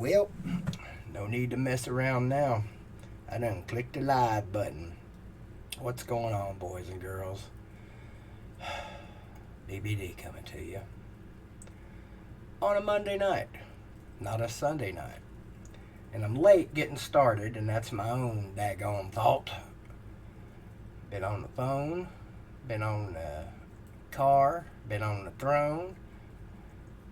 Well, no need to mess around now. I done clicked the live button. What's going on, boys and girls? BBD coming to you on a Monday night, not a Sunday night. And I'm late getting started, and that's my own daggone fault. Been on the phone, been on the car, been on the throne,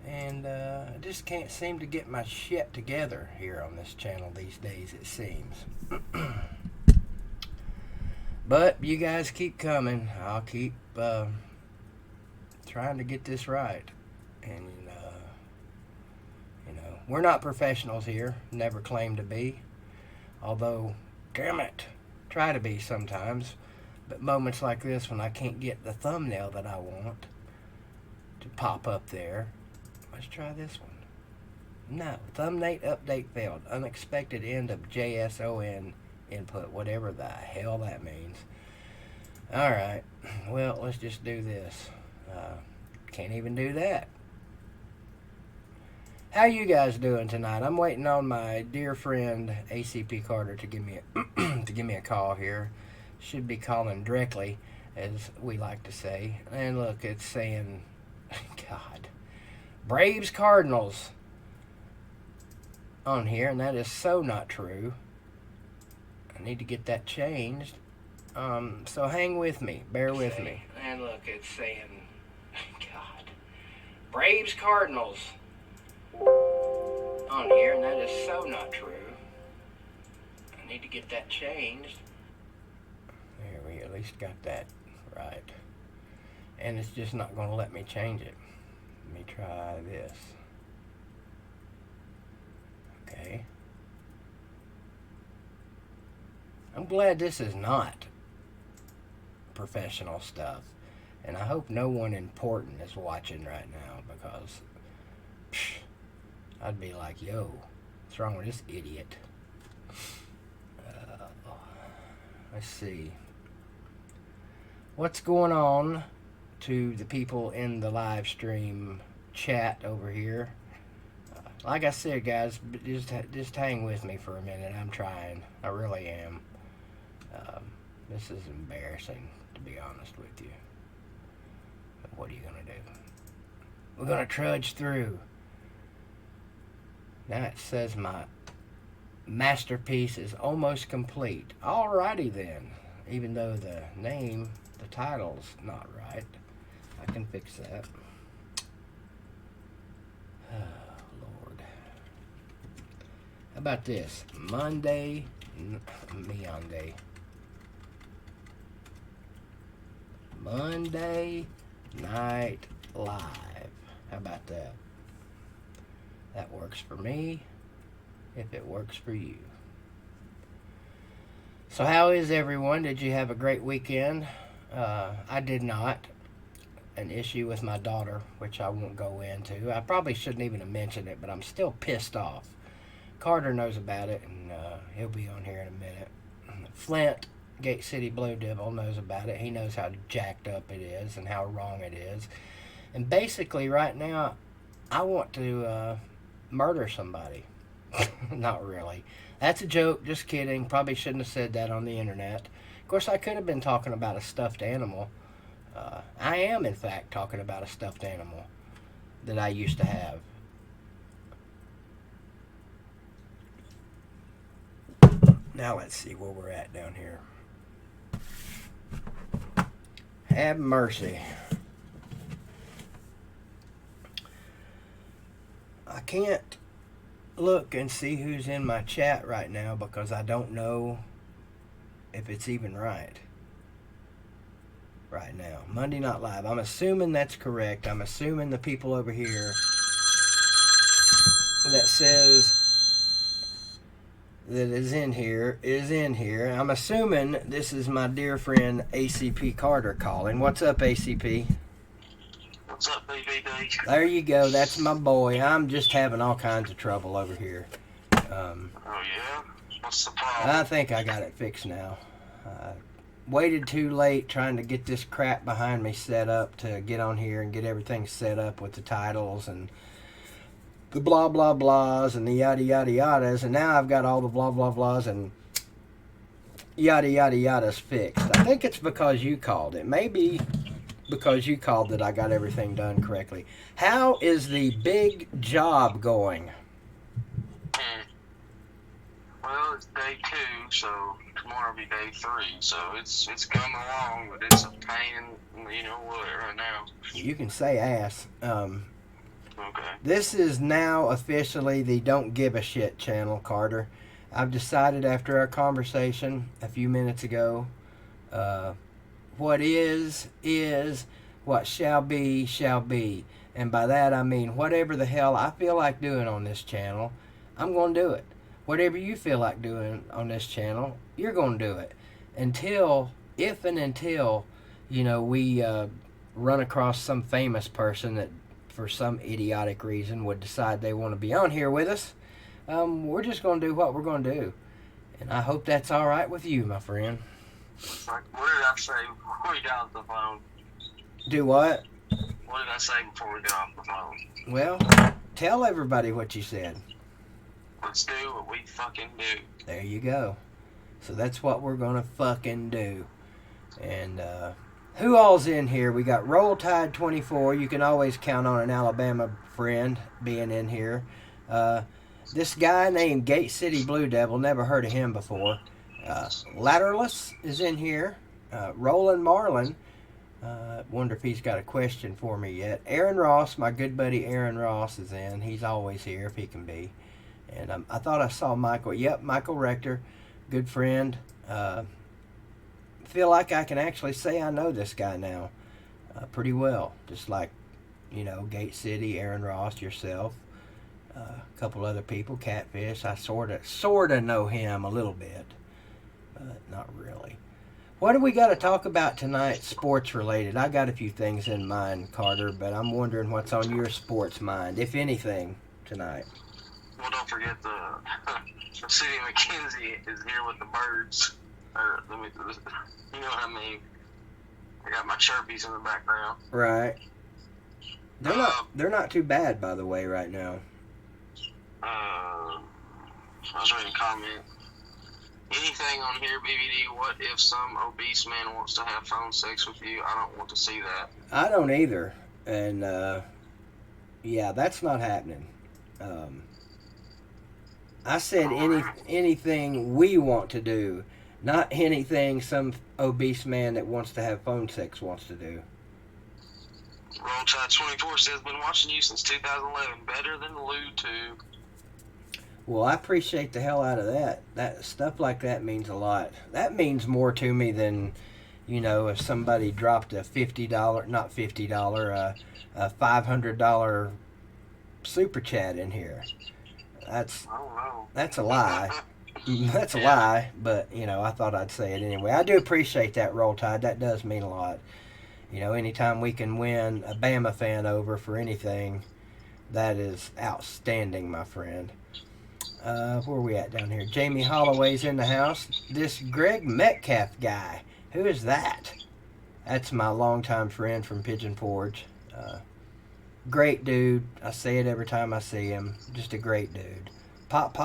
and I just can't seem to get my shit together here on this channel these days, it seems. But you guys keep coming. I'll keep trying to get this right. And we're not professionals here. Never claim to be. Although, damn it, try to be sometimes. But moments like this when I can't get the thumbnail that I want to pop up there. Let's try this one. No, thumbnail update failed. Unexpected end of JSON input, whatever the hell that means. Alright, well, let's just do this. Can't even do that. How you guys doing tonight? I'm waiting on my dear friend ACP Carter to give me a to give me a call here. Should be calling directly, as we like to say. And look, it's saying, God, Braves Cardinals on here, and that is so not true. I need to get that changed. So hang with me, bear with me. And look, it's saying, God, Braves Cardinals on here, and that is so not true. I need to get that changed. There, we at least got that right. And it's just not going to let me change it. Let me try this. Okay. I'm glad this is not professional stuff. And I hope no one important is watching right now, because I'd be like, yo, what's wrong with this idiot? Let's see. What's going on to the people in the live stream chat over here? Like I said, guys, just hang with me for a minute. I'm trying. I really am. This is embarrassing, to be honest with you. But what are you going to do? We're going to trudge through. Now it says my masterpiece is almost complete. Alrighty then. Even though the name, the title's not right. I can fix that. Oh, Lord. How about this? Monday Night Live. How about that? That works for me, if it works for you. So how is everyone? Did you have a great weekend? I did not. An issue with my daughter, which I won't go into. I probably shouldn't even have mentioned it, but I'm still pissed off. Carter knows about it, and he'll be on here in a minute. Flint, Gate City Blue Devil, knows about it. He knows how jacked up it is and how wrong it is. And basically, right now, I want to murder somebody. Not really. That's a joke. Just kidding. Probably shouldn't have said that on the internet. Of course, I could have been talking about a stuffed animal. I am, in fact, talking about a stuffed animal that I used to have. Now let's see where we're at down here. Have mercy. I can't look and see who's in my chat right now because I don't know if it's even right now. Monday Night Live. I'm assuming that's correct. I'm assuming the people over here that says that is in here. I'm assuming this is my dear friend ACP Carter calling. What's up, ACP? What's up, BBD? There you go. That's my boy. I'm just having all kinds of trouble over here. Oh, yeah? What's the problem? I think I got it fixed now. Waited too late trying to get this crap behind me set up to get on here and get everything set up with the titles and the blah blah blahs and the yada yada yadas, and now I've got all the blah blah blahs and yada yada yadas fixed. I think it's because you called. It may be because you called that I got everything done correctly. How is the big job going? Well, it's day 2, so tomorrow will be day 3. So it's coming along, but it's a pain in what right now. You can say ass. Okay. This is now officially the Don't Give a Shit channel, Carter. I've decided after our conversation a few minutes ago, what is, what shall be. And by that I mean whatever the hell I feel like doing on this channel, I'm going to do it. Whatever you feel like doing on this channel, you're going to do it. Until we run across some famous person that for some idiotic reason would decide they want to be on here with us, we're just going to do what we're going to do. And I hope that's all right with you, my friend. What did I say before we got off the phone? Do what? What did I say before we got off the phone? Well, tell everybody what you said. Let's do what we fucking do. There you go. So that's what we're going to fucking do. And who all's in here? We got Roll Tide 24. You can always count on an Alabama friend being in here. This guy named Gate City Blue Devil, never heard of him before. Lateralus is in here. Roland Marlin. Wonder if he's got a question for me yet. Aaron Ross, my good buddy Aaron Ross is in. He's always here if he can be. And I thought I saw Michael. Yep, Michael Rector, good friend. Feel like I can actually say I know this guy now pretty well. Just like, Gate City, Aaron Ross, yourself, a couple other people, Catfish. I sort of know him a little bit, but not really. What do we got to talk about tonight, sports related? I got a few things in mind, Carter, but I'm wondering what's on your sports mind, if anything, tonight. Well, don't forget the City McKenzie is here with the birds. You know what I mean? I got my Sharpies in the background. Right. They're not too bad, by the way, right now. I was reading a comment. Anything on here, BBD? What if some obese man wants to have phone sex with you? I don't want to see that. I don't either, and yeah, that's not happening. I said anything we want to do, not anything some obese man that wants to have phone sex wants to do. Roll Tide 24 says, been watching you since 2011. Better than the Lewd Tube. Well, I appreciate the hell out of that. That stuff like that means a lot. That means more to me than, if somebody dropped a a $500 super chat in here. That's a lie. That's a lie, but, I thought I'd say it anyway. I do appreciate that, Roll Tide. That does mean a lot. Anytime we can win a Bama fan over for anything, that is outstanding, my friend. Where are we at down here? Jamie Holloway's in the house. This Greg Metcalf guy, who is that? That's my longtime friend from Pigeon Forge. Great dude. I say it every time I see him. Just a great dude. Pop.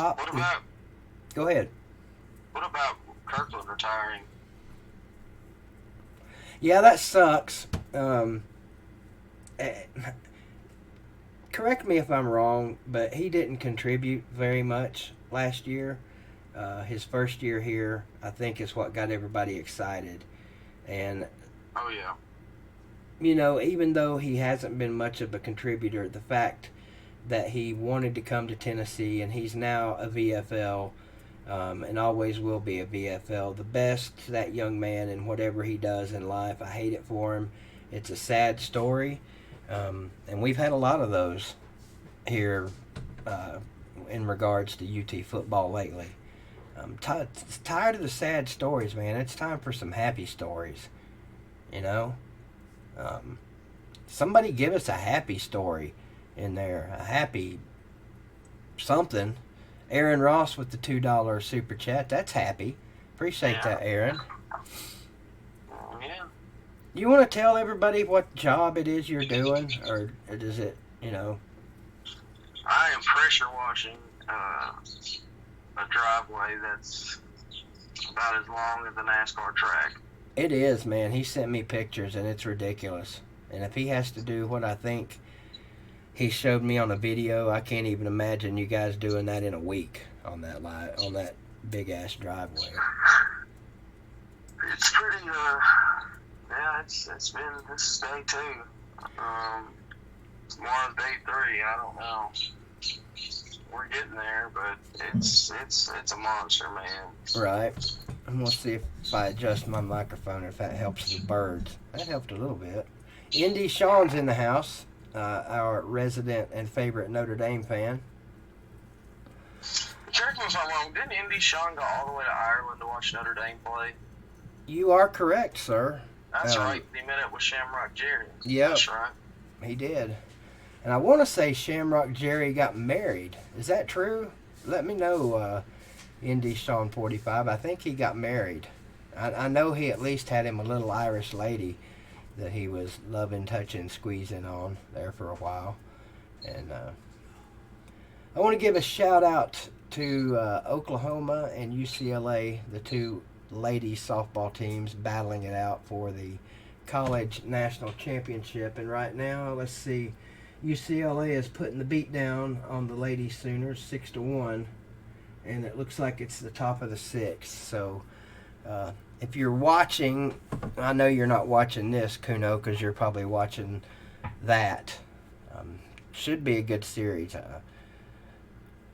Go ahead. What about Kirkland retiring? Yeah, that sucks. Correct me if I'm wrong, but he didn't contribute very much last year. His first year here, I think, is what got everybody excited. And oh yeah. Even though he hasn't been much of a contributor, the fact that he wanted to come to Tennessee and he's now a VFL and always will be a VFL, the best to that young man in whatever he does in life. I hate it for him. It's a sad story. And we've had a lot of those here in regards to UT football lately. I'm tired of the sad stories, man. It's time for some happy stories, Somebody give us a happy story in there, a happy something. Aaron Ross with the $2 super chat. That's happy. Appreciate that, Aaron. Yeah. You want to tell everybody what job it is you're doing, or does it, I am pressure washing a driveway that's about as long as a NASCAR track. It is, man. He sent me pictures, and it's ridiculous. And if he has to do what I think he showed me on a video, I can't even imagine you guys doing that in a week on that big ass driveway. It's pretty. Yeah, it's been. This is day 2. Tomorrow's day 3. I don't know. We're getting there, but it's a monster, man. Right. And we'll see if I adjust my microphone, if that helps the birds. That helped a little bit. Indy Sean's in the house, our resident and favorite Notre Dame fan. Correct me if I'm wrong. Didn't Indy Sean go all the way to Ireland to watch Notre Dame play? You are correct, sir. That's right. He met up with Shamrock Jerry. Yep. That's right. He did. And I want to say Shamrock Jerry got married. Is that true? Let me know, Indy Sean 45. I think he got married. I know he at least had him a little Irish lady that he was loving, touching, squeezing on there for a while. And I want to give a shout out to Oklahoma and UCLA, the two ladies softball teams battling it out for the college national championship. And right now, let's see, UCLA is putting the beat down on the Lady Sooners 6-1, and it looks like it's the top of the 6th. So if you're watching, I know you're not watching this, Kuno, because you're probably watching that. Should be a good series.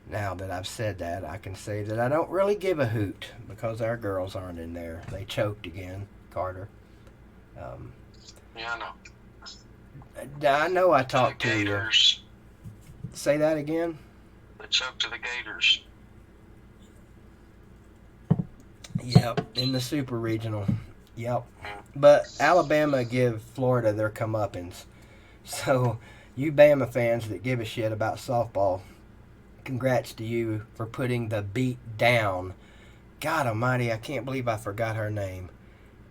Now that I've said that, I can say that I don't really give a hoot because our girls aren't in there. They choked again, Carter. Yeah, I know. I know I talked to Gators. you. Say that again? They choked to the Gators. Yep, in the Super Regional. Yep. But Alabama give Florida their comeuppance. So, you Bama fans that give a shit about softball, congrats to you for putting the beat down. God almighty, I can't believe I forgot her name.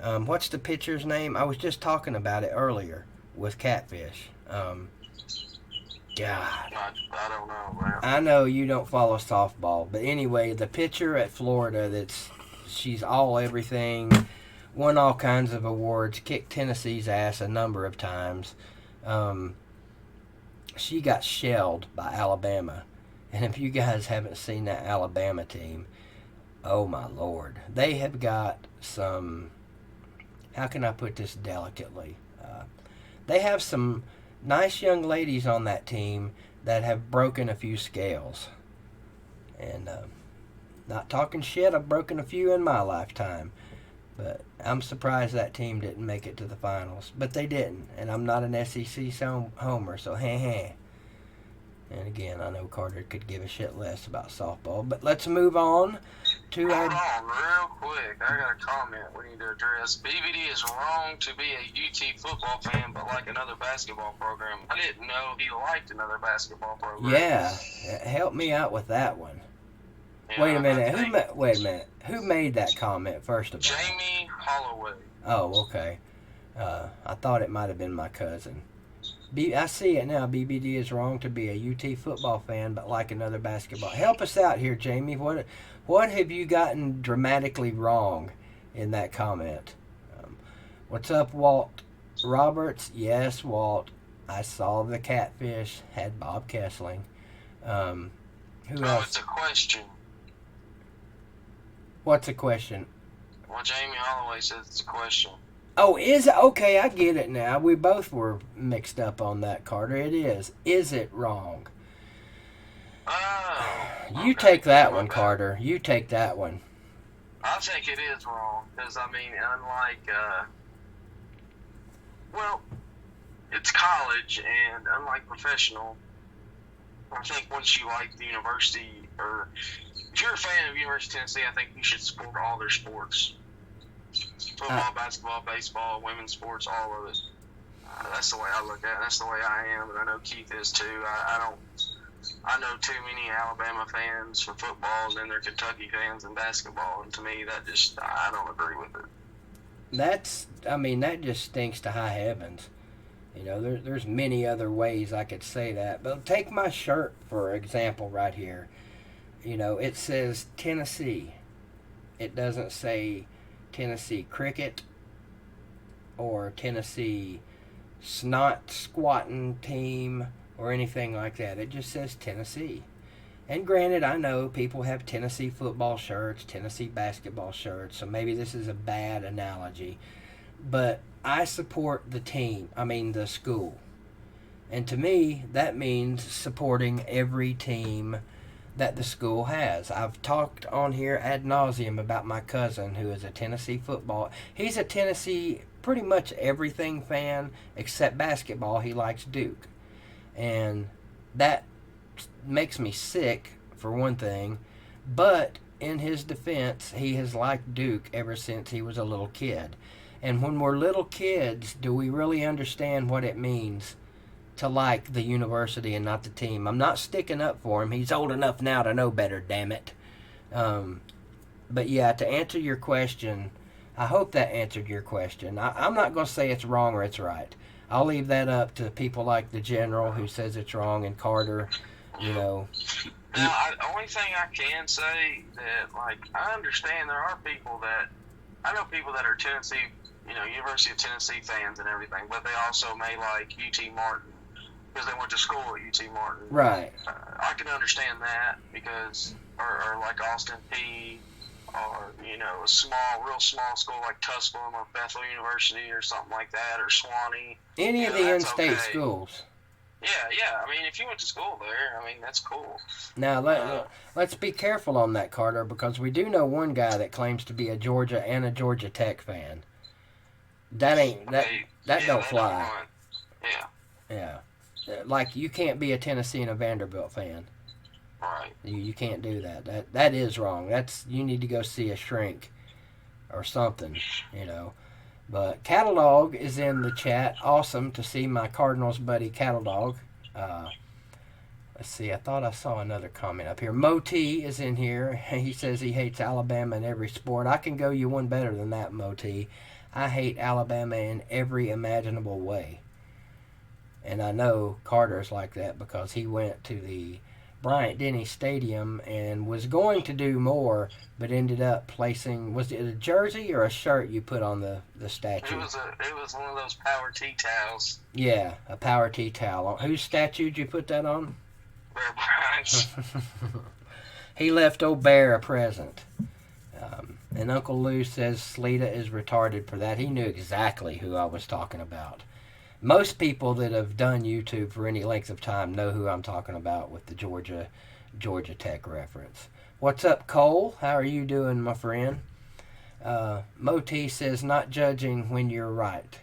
What's the pitcher's name? I was just talking about it earlier with Catfish. God. I don't know, man. I know you don't follow softball, but anyway, the pitcher at Florida she's all everything, won all kinds of awards, kicked Tennessee's ass a number of times. She got shelled by Alabama. And if you guys haven't seen that Alabama team, oh my Lord. They have got some, how can I put this delicately? They have some nice young ladies on that team that have broken a few scales. And not talking shit, I've broken a few in my lifetime. But I'm surprised that team didn't make it to the finals. But they didn't. And I'm not an SEC homer, so heh. And again, I know Carter could give a shit less about softball. But let's move on to Hold on, real quick. I got a comment we need to address. BBD is wrong to be a UT football fan, but like another basketball program. I didn't know he liked another basketball program. Yeah, help me out with that one. Yeah, Wait a minute. Who made that comment first of all? Jamie Holloway. Oh, okay. I thought it might have been my cousin. I see it now. BBD is wrong to be a UT football fan, but like another basketball. Help us out here, Jamie. What have you gotten dramatically wrong in that comment? What's up, Walt Roberts? Yes, Walt. I saw the Catfish. Had Bob Kessling. Who else? It's a question. What's a question? Well, Jamie Holloway says it's a question. Oh, is it? Okay, I get it now. We both were mixed up on that, Carter. It is. Is it wrong? You take that one, Carter. You take that one. I think it is wrong because, I mean, unlike, well, it's college and unlike professional, I think once you like the university, or if you're a fan of University of Tennessee, I think you should support all their sports. Football, basketball, baseball, women's sports, all of it. That's the way I look at it. That's the way I am, and I know Keith is too. I know too many Alabama fans for football than they're Kentucky fans in basketball, and to me, I don't agree with it. That just stinks to high heavens. You know, there's many other ways I could say that. But take my shirt, for example, right here. You know, it says Tennessee. It doesn't say Tennessee Cricket or Tennessee Snot Squatting Team or anything like that. It just says Tennessee. And granted, I know people have Tennessee football shirts, Tennessee basketball shirts, so maybe this is a bad analogy. But I support the team, the school. And to me, that means supporting every team that the school has. I've talked on here ad nauseum about my cousin who is a Tennessee football. He's a Tennessee pretty much everything fan except basketball. He likes Duke. And that makes me sick, for one thing. But in his defense, he has liked Duke ever since he was a little kid. And when we're little kids, do we really understand what it means to like the university and not the team? I'm not sticking up for him. He's old enough now to know better, damn it. But yeah, to answer your question, I hope that answered your question. I'm not going to say it's wrong or it's right. I'll leave that up to people like the General who says it's wrong, and Carter, you know. Now, the only thing I can say that, I understand there are I know people that are Tennessee, University of Tennessee fans and everything, but they also may like UT Martin because they went to school at UT Martin. Right. I can understand that because, or like Austin Peay, or, a real small school like Tusculum or Bethel University or something like that, or Swanee. Any of the in-state schools. Yeah. If you went to school there, that's cool. Now, let's be careful on that, Carter, because we do know one guy that claims to be a Georgia and a Georgia Tech fan. That don't fly. Yeah. Like, you can't be a Tennessee and a Vanderbilt fan. Right. You can't do that. That is wrong. You need to go see a shrink or something, But Cattle Dog is in the chat. Awesome to see my Cardinals buddy Cattle Dog. Let's see. I thought I saw another comment up here. Moti is in here. He says he hates Alabama in every sport. I can go you one better than that, Moti. I hate Alabama in every imaginable way. And I know Carter's like that because he went to the Bryant-Denny Stadium and was going to do more, but ended up placing, was it a jersey or a shirt you put on the statue? It was one of those power tea towels. Yeah, a power tea towel. Whose statue did you put that on? Bear Bryant's. He left old Bear a present. And Uncle Lou says Sleeta is retarded for that. He knew exactly who I was talking about. Most people that have done YouTube for any length of time know who I'm talking about with the Georgia Tech reference. What's up, Cole? How are you doing, my friend? Moti says, not judging when you're right.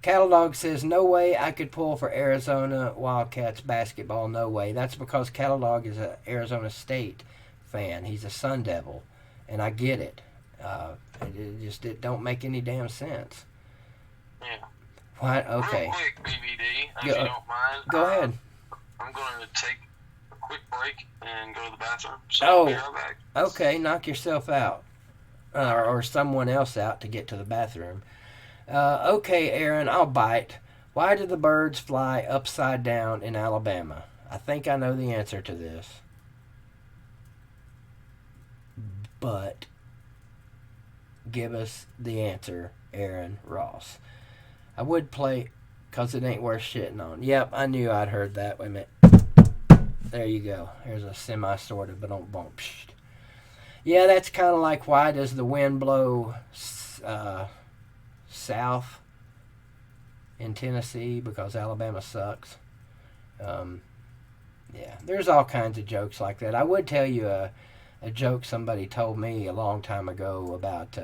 Cattle Dog says, no way I could pull for Arizona Wildcats basketball. No way. That's because Cattle Dog is an Arizona State fan. He's a Sun Devil. And I get it. It don't make any damn sense. Yeah. What? Okay. Real quick, BBD, if you don't mind. Go ahead. I'm going to take a quick break and go to the bathroom. So Oh. I'll be right back. Okay, knock yourself out. Or someone else out to get to the bathroom. Okay, Aaron, I'll bite. Why do the birds fly upside down in Alabama? I think I know the answer to this. But give us the answer, Aaron Ross. I would play, because it ain't worth shitting on. Yep, I knew I'd heard that. Wait a minute. There you go. There's a semi-sorted, but don't bump. Yeah, that's kind of like, why does the wind blow south in Tennessee? Because Alabama sucks. Yeah, there's all kinds of jokes like that. I would tell you a joke somebody told me a long time ago about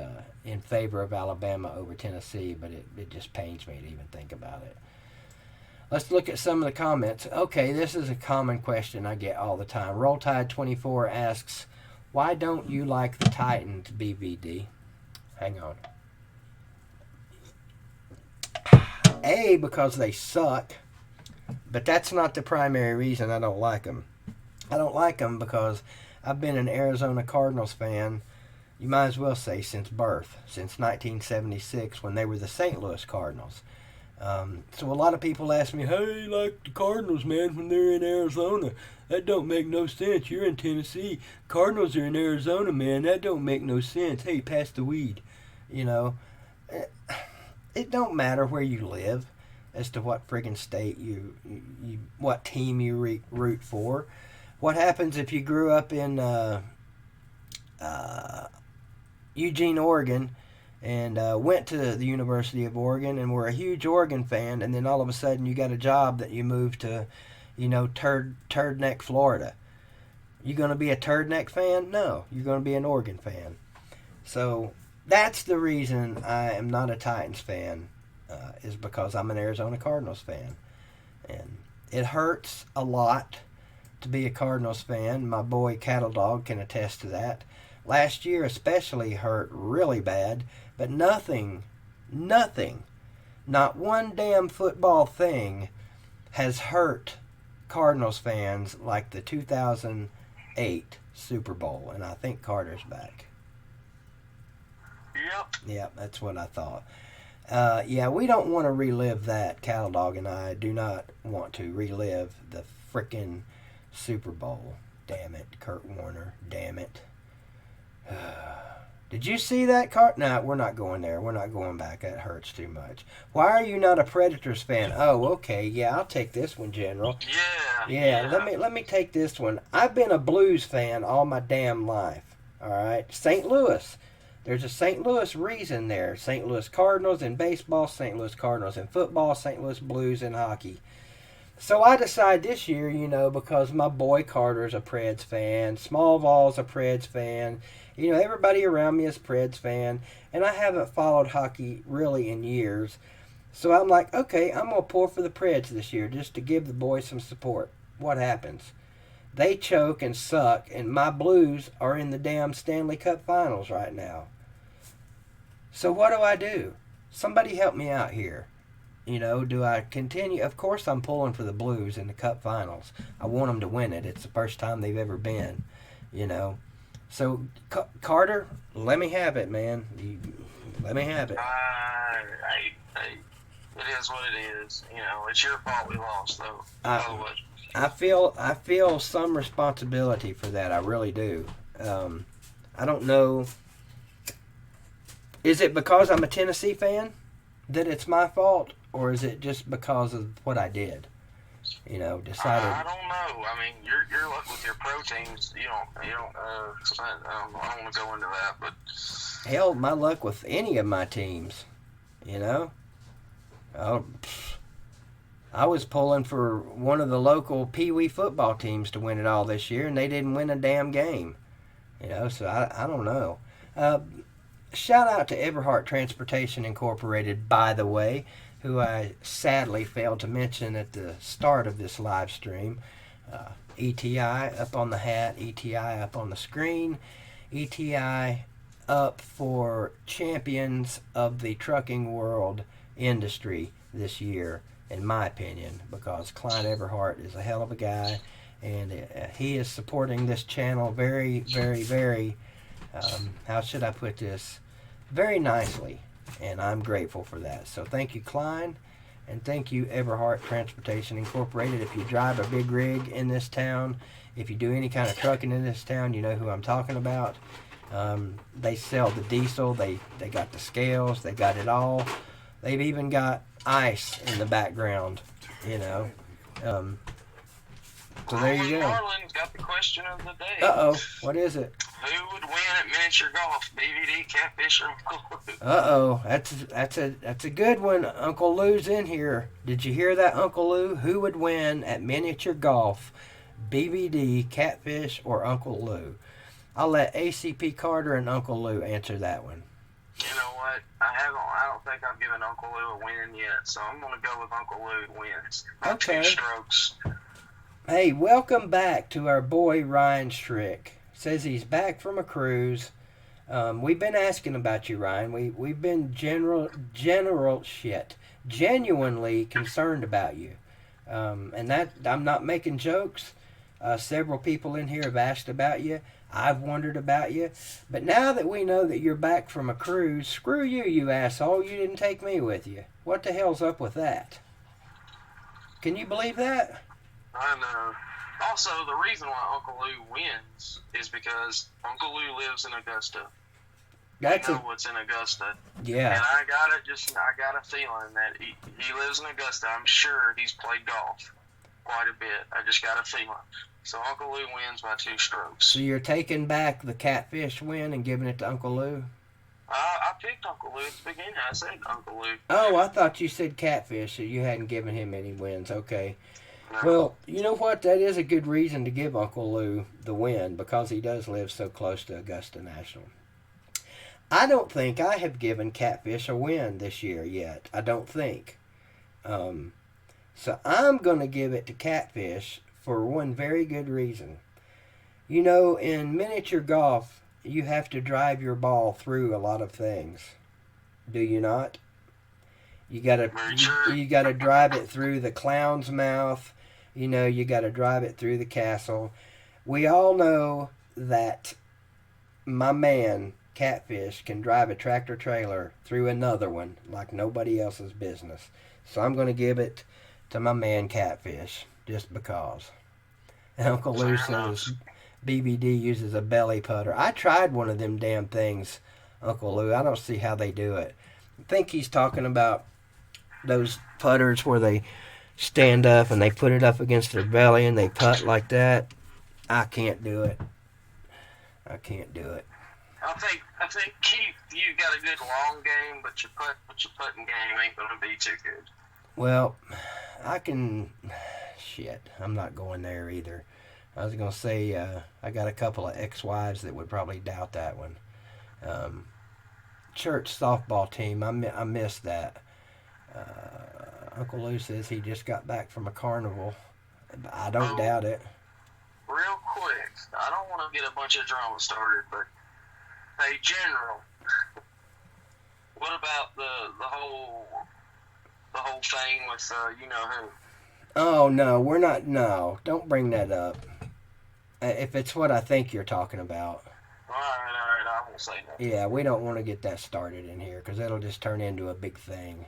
in favor of Alabama over Tennessee, but it just pains me to even think about it. Let's look at some of the comments. Okay, this is a common question I get all the time. Roll Tide 24 asks, why don't you like the Titans, BVD? Hang on. A, because they suck, but that's not the primary reason I don't like them. I don't like them because I've been an Arizona Cardinals fan, you might as well say since birth, since 1976 when they were the St. Louis Cardinals. So a lot of people ask me, "Hey, like the Cardinals, man, when they're in Arizona, that don't make no sense. You're in Tennessee. Cardinals are in Arizona, man. That don't make no sense. Hey, pass the weed." You know, it don't matter where you live as to what friggin' state you what team you root for. What happens if you grew up in uh, Eugene, Oregon, and went to the University of Oregon and were a huge Oregon fan, and then all of a sudden you got a job that you moved to, Turd Neck, Florida. You going to be a Turd Neck fan? No, you're going to be an Oregon fan. So that's the reason I am not a Titans fan, is because I'm an Arizona Cardinals fan. And it hurts a lot to be a Cardinals fan. My boy Cattle Dog can attest to that. Last year especially hurt really bad, but nothing, not one damn football thing has hurt Cardinals fans like the 2008 Super Bowl, and I think Carter's back. Yep, that's what I thought. Yeah, we don't want to relive that. Cattle Dog and I do not want to relive the frickin' Super Bowl. Damn it, Kurt Warner. Damn it. Did you see that card? No, we're not going there. We're not going back. That hurts too much. Why are you not a Predators fan? Oh, okay. Yeah, I'll take this one, General. Yeah. Let me take this one. I've been a Blues fan all my damn life. All right, St. Louis. There's a St. Louis reason there. St. Louis Cardinals in baseball, St. Louis Cardinals in football, St. Louis Blues in hockey. So I decided this year, because my boy Carter's a Preds fan, Smallvall's a Preds fan, everybody around me is Preds fan, and I haven't followed hockey really in years. So I'm like, okay, I'm going to pull for the Preds this year just to give the boys some support. What happens? They choke and suck, and my Blues are in the damn Stanley Cup Finals right now. So what do? Somebody help me out here. Do I continue? Of course I'm pulling for the Blues in the Cup Finals. I want them to win it. It's the first time they've ever been, So, Carter, let me have it, man. Let me have it. It is what it is. It's your fault we lost, though. I feel some responsibility for that. I really do. I don't know. Is it because I'm a Tennessee fan that it's my fault, or is it just because of what I did? Decided. I don't know. I mean, your luck with your pro teams. You don't. I don't want to go into that, but hell, my luck with any of my teams. Oh, I was pulling for one of the local Pee Wee football teams to win it all this year, and they didn't win a damn game. So I don't know. Shout out to Everhart Transportation Incorporated, by the way, who I sadly failed to mention at the start of this live stream. ETI up on the hat, ETI up on the screen, ETI up for champions of the trucking world industry this year, in my opinion, because Klein Everhart is a hell of a guy, and he is supporting this channel very, very, very, how should I put this, very nicely, and I'm grateful for that. So thank you, Klein, and thank you, Everhart Transportation Incorporated. If you drive a big rig in this town, if you do any kind of trucking in this town, you know who I'm talking about. They sell the diesel, they got the scales, they got it all. They've even got ice in the background, So there you go. Marlon's got the question of the day. Uh-oh, what is it? Who would win at miniature golf, BVD, Catfish, or Uncle Lou? Uh-oh, that's a good one. Uncle Lou's in here. Did you hear that, Uncle Lou? Who would win at miniature golf, BVD, Catfish, or Uncle Lou? I'll let ACP Carter and Uncle Lou answer that one. You know what? I don't think I've given Uncle Lou a win yet, so I'm going to go with Uncle Lou wins. Okay. 2 strokes. Hey, welcome back to our boy Ryan Strick. Says he's back from a cruise. We've been asking about you, Ryan. We've been genuinely concerned about you. And that I'm not making jokes. Several people in here have asked about you. I've wondered about you. But now that we know that you're back from a cruise, screw you, you asshole. You didn't take me with you. What the hell's up with that? Can you believe that? I know. Also, the reason why Uncle Lou wins is because Uncle Lou lives in Augusta. That's I know what's in Augusta. Yeah. And I got a feeling that he lives in Augusta. I'm sure he's played golf quite a bit. I just got a feeling. So Uncle Lou wins by 2 strokes. So you're taking back the Catfish win and giving it to Uncle Lou? I picked Uncle Lou at the beginning. I said Uncle Lou. Oh, I thought you said Catfish, so you hadn't given him any wins. Okay. No. Well, you know what? That is a good reason to give Uncle Lou the win because he does live so close to Augusta National. I don't think I have given Catfish a win this year yet. I don't think. So I'm going to give it to Catfish for one very good reason. You know, in miniature golf, you have to drive your ball through a lot of things. Do you not? You gotta drive it through the clown's mouth. You know, you gotta drive it through the castle. We all know that my man Catfish can drive a tractor trailer through another one like nobody else's business. So I'm gonna give it to my man Catfish just because. And Uncle Lou says BBD uses a belly putter. I tried one of them damn things, Uncle Lou. I don't see how they do it. I think he's talking about those putters where they stand up and they put it up against their belly and they putt like that. I can't do it. I can't do it. I think Keith, you got a good long game, but your putting game ain't gonna be too good. Well, I can. Shit, I'm not going there either. I was gonna say I got a couple of ex-wives that would probably doubt that one. Church softball team, I missed that. Uncle Lou says he just got back from a carnival. I don't doubt it. Real quick, I don't want to get a bunch of drama started, but hey, General, what about the whole thing with you know who? Oh no, we're not. No, don't bring that up. If it's what I think you're talking about. All right, I won't say that. Yeah, we don't want to get that started in here because it'll just turn into a big thing.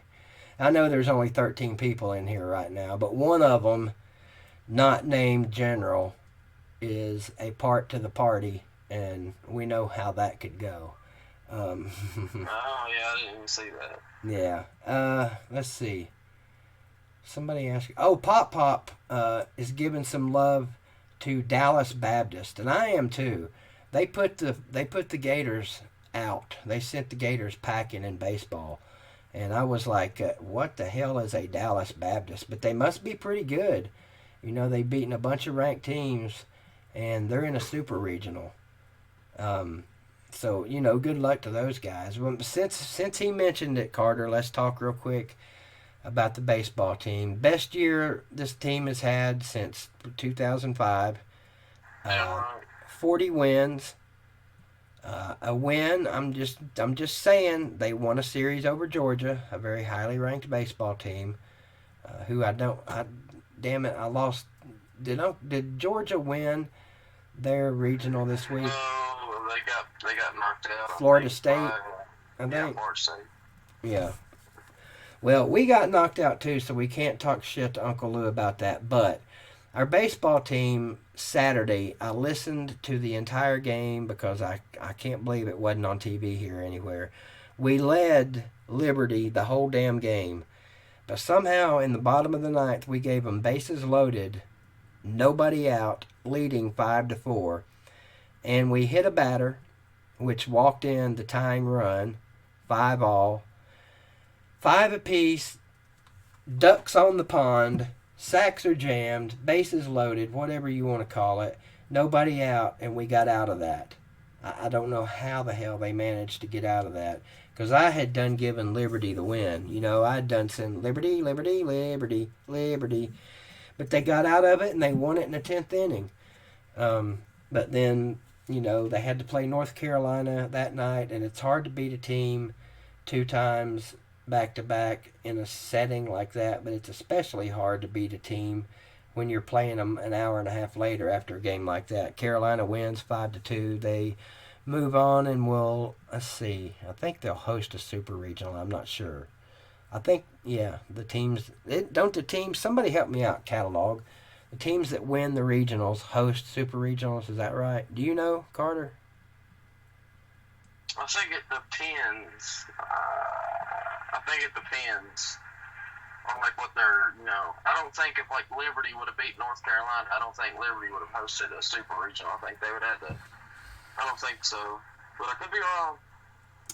I know there's only 13 people in here right now, but one of them, not named General, is a part to the party, and we know how that could go. Oh, yeah, I didn't even see that. Yeah. Let's see. Somebody asked. Oh, Pop is giving some love to Dallas Baptist, and I am too. They put the Gators out. They sent the Gators packing in baseball, and I was like, "What the hell is a Dallas Baptist?" But they must be pretty good. You know, they've beaten a bunch of ranked teams, and they're in a super regional. So you know, good luck to those guys. Well, since he mentioned it, Carter, let's talk real quick about the baseball team. Best year this team has had since 2005. 40 wins. A win. I'm just saying they won a series over Georgia, a very highly ranked baseball team. Damn it, I lost. Did Georgia win their regional this week? No, they got knocked out. Florida State. I think. Yeah, Florida State. Yeah. Well, we got knocked out too, so we can't talk shit to Uncle Lou about that. But our baseball team Saturday, I listened to the entire game because I can't believe it wasn't on TV here anywhere. We led Liberty the whole damn game. But somehow in the bottom of the ninth, we gave them bases loaded, nobody out, leading 5-4. And we hit a batter, which walked in the tying run, 5-all. 5 apiece, ducks on the pond, sacks are jammed, bases loaded, whatever you want to call it. Nobody out, and we got out of that. I don't know how the hell they managed to get out of that. Because I had done giving Liberty the win. You know, I had done saying Liberty, Liberty, Liberty, Liberty. But they got out of it, and they won it in the 10th inning. But then, you know, they had to play North Carolina that night, and it's hard to beat a team 2 times back-to-back in a setting like that, but it's especially hard to beat a team when you're playing them an hour and a half later after a game like that. Carolina wins 5-2. They move on and will, let's see, I think they'll host a super regional. I'm not sure. I think, yeah, the teams, somebody help me out, catalog. The teams that win the regionals host super regionals, is that right? Do you know, Carter? I think it depends. I think it depends on like what they're, I don't think if like Liberty would have beat North Carolina, I don't think Liberty would have hosted a super regional. I think they would have to. I don't think so, but I could be wrong.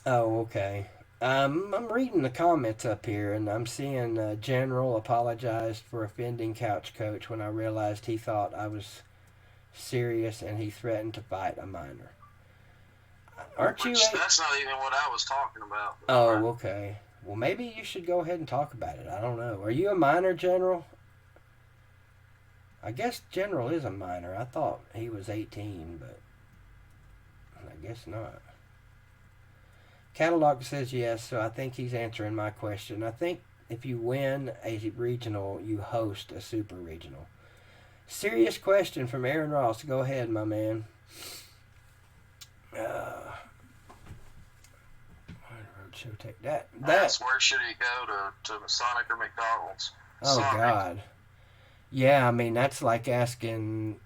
Oh, okay. I'm reading the comments up here, and I'm seeing General apologized for offending Couch Coach when I realized he thought I was serious and he threatened to fight a minor. Aren't you? That's not even what I was talking about. Oh, okay. Well, maybe you should go ahead and talk about it. I don't know. Are you a minor, General? I guess General is a minor. I thought he was 18, but I guess not. Catalog says yes, so I think he's answering my question. I think if you win a regional, you host a super regional. Serious question from Aaron Ross. Go ahead, my man. Roadshow take that. That's where should he go to Masonic or McDonald's? Oh, Sonic. God. Yeah, I mean, that's like asking,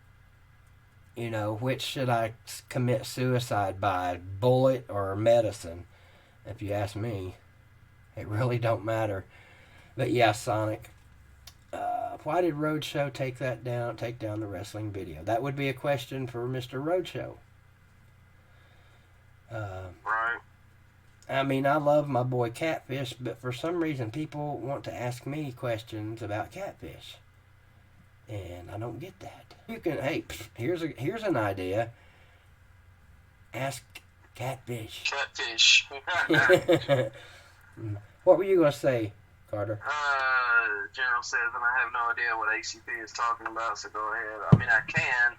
which should I commit suicide by, bullet or medicine? If you ask me, it really don't matter. But yeah, Sonic. Why did Roadshow take down the wrestling video? That would be a question for Mr. Roadshow. Right. I mean, I love my boy Catfish, but for some reason people want to ask me questions about Catfish. And I don't get that. You can, hey, here's an idea. Ask Catfish. Catfish. What were you going to say, Carter? General says, and I have no idea what ACP is talking about, so go ahead. I mean, I can,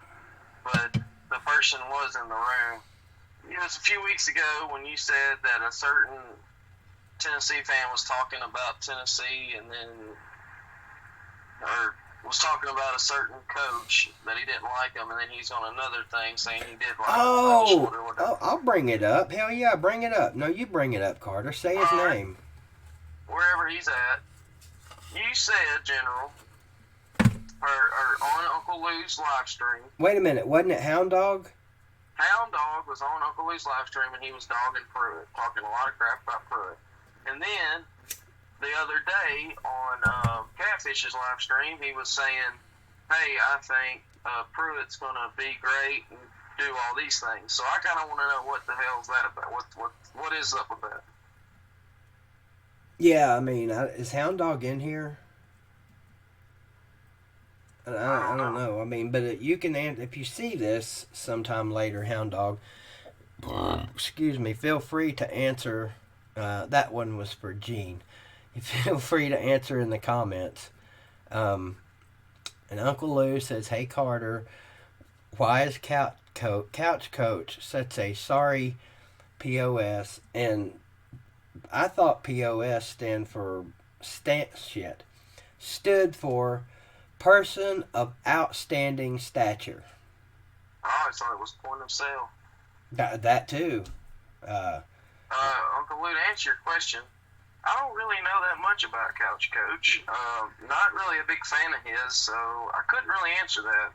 but the person was in the room. It was a few weeks ago when you said that a certain Tennessee fan was talking about Tennessee and then, or was talking about a certain coach that he didn't like him, and then he's on another thing saying he did like him. I'll bring it up. Hell yeah, bring it up. No, you bring it up, Carter. Say his name. Wherever he's at. You said, General, or on Uncle Lou's live stream. Wait a minute, wasn't it Hound Dog? Hound Dog was on Uncle Lou's live stream, and he was dogging Pruitt, talking a lot of crap about Pruitt. And then, the other day, on Catfish's live stream, he was saying, hey, I think Pruitt's going to be great and do all these things. So I kind of want to know what the hell's that about. What is up with that? Yeah, I mean, is Hound Dog in here? I don't know. I mean, but you can, if you see this sometime later, Hound Dog, excuse me, feel free to answer. That one was for Gene. Feel free to answer in the comments. And Uncle Lou says, hey, Carter, why is Couch Coach such a sorry POS? And I thought POS stood for person of outstanding stature. I thought it was point of sale. That too. Uncle Lou, to answer your question, I don't really know that much about Couch Coach. Not really a big fan of his, so I couldn't really answer that.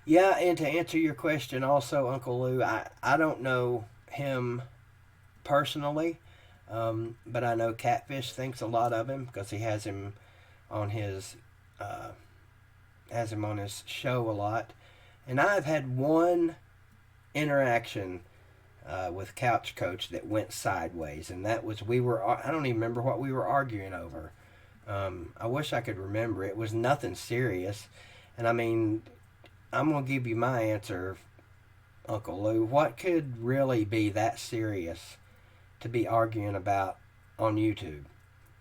Yeah, and to answer your question also, Uncle Lou, I don't know him personally, but I know Catfish thinks a lot of him because he has him on his show a lot. And I've had one interaction with Couch Coach that went sideways, and that was I don't even remember what we were arguing over. I wish I could remember. It was nothing serious. And I mean, I'm going to give you my answer, Uncle Lou. What could really be that serious to be arguing about on YouTube?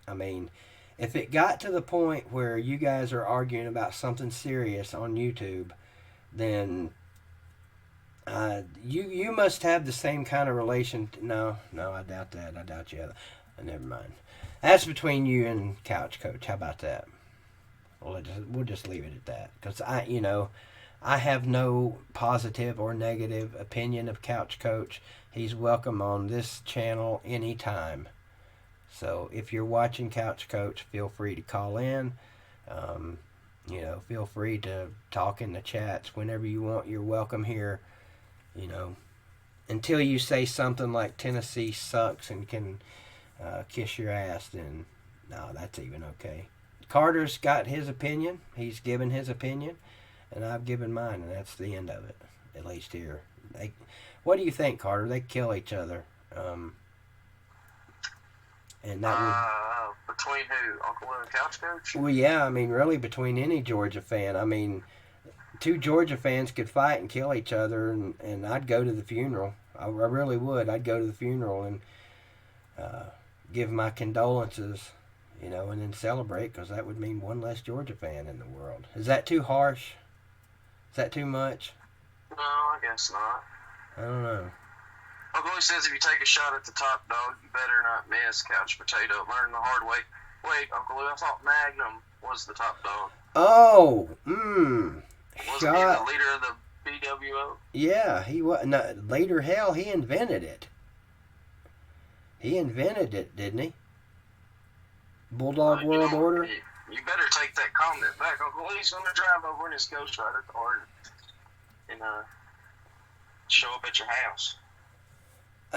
I mean, if it got to the point where you guys are arguing about something serious on YouTube, then you must have the same kind of relation. No, I doubt that. I doubt you have. Never mind. That's between you and Couch Coach. How about that? We'll just leave it at that, because I have no positive or negative opinion of Couch Coach. He's welcome on this channel anytime. So if you're watching Couch Coach, feel free to call in. Feel free to talk in the chats whenever you want. You're welcome here. Until you say something like Tennessee sucks and can kiss your ass, then no, that's even okay. Carter's got his opinion. He's given his opinion, and I've given mine, and that's the end of it, at least here. What do you think, Carter? They kill each other. And that would... Between who? Uncle Lou and Couch Coach? Well, yeah, I mean, really between any Georgia fan. I mean, two Georgia fans could fight and kill each other, and I'd go to the funeral. I really would. I'd go to the funeral and give my condolences, and then celebrate, because that would mean one less Georgia fan in the world. Is that too harsh? Is that too much? No, I guess not. I don't know. Uncle Louie says if you take a shot at the top dog, you better not miss. Couch Potato. Learn the hard way. Wait, Uncle Louie, I thought Magnum was the top dog. Oh, Wasn't he the leader of the BWO? Yeah, he was. No, later, hell, he invented it. He invented it, didn't he? Bulldog World Order? You better take that comment back. Uncle Louie's going to drive over in his Ghost Rider car and show up at your house.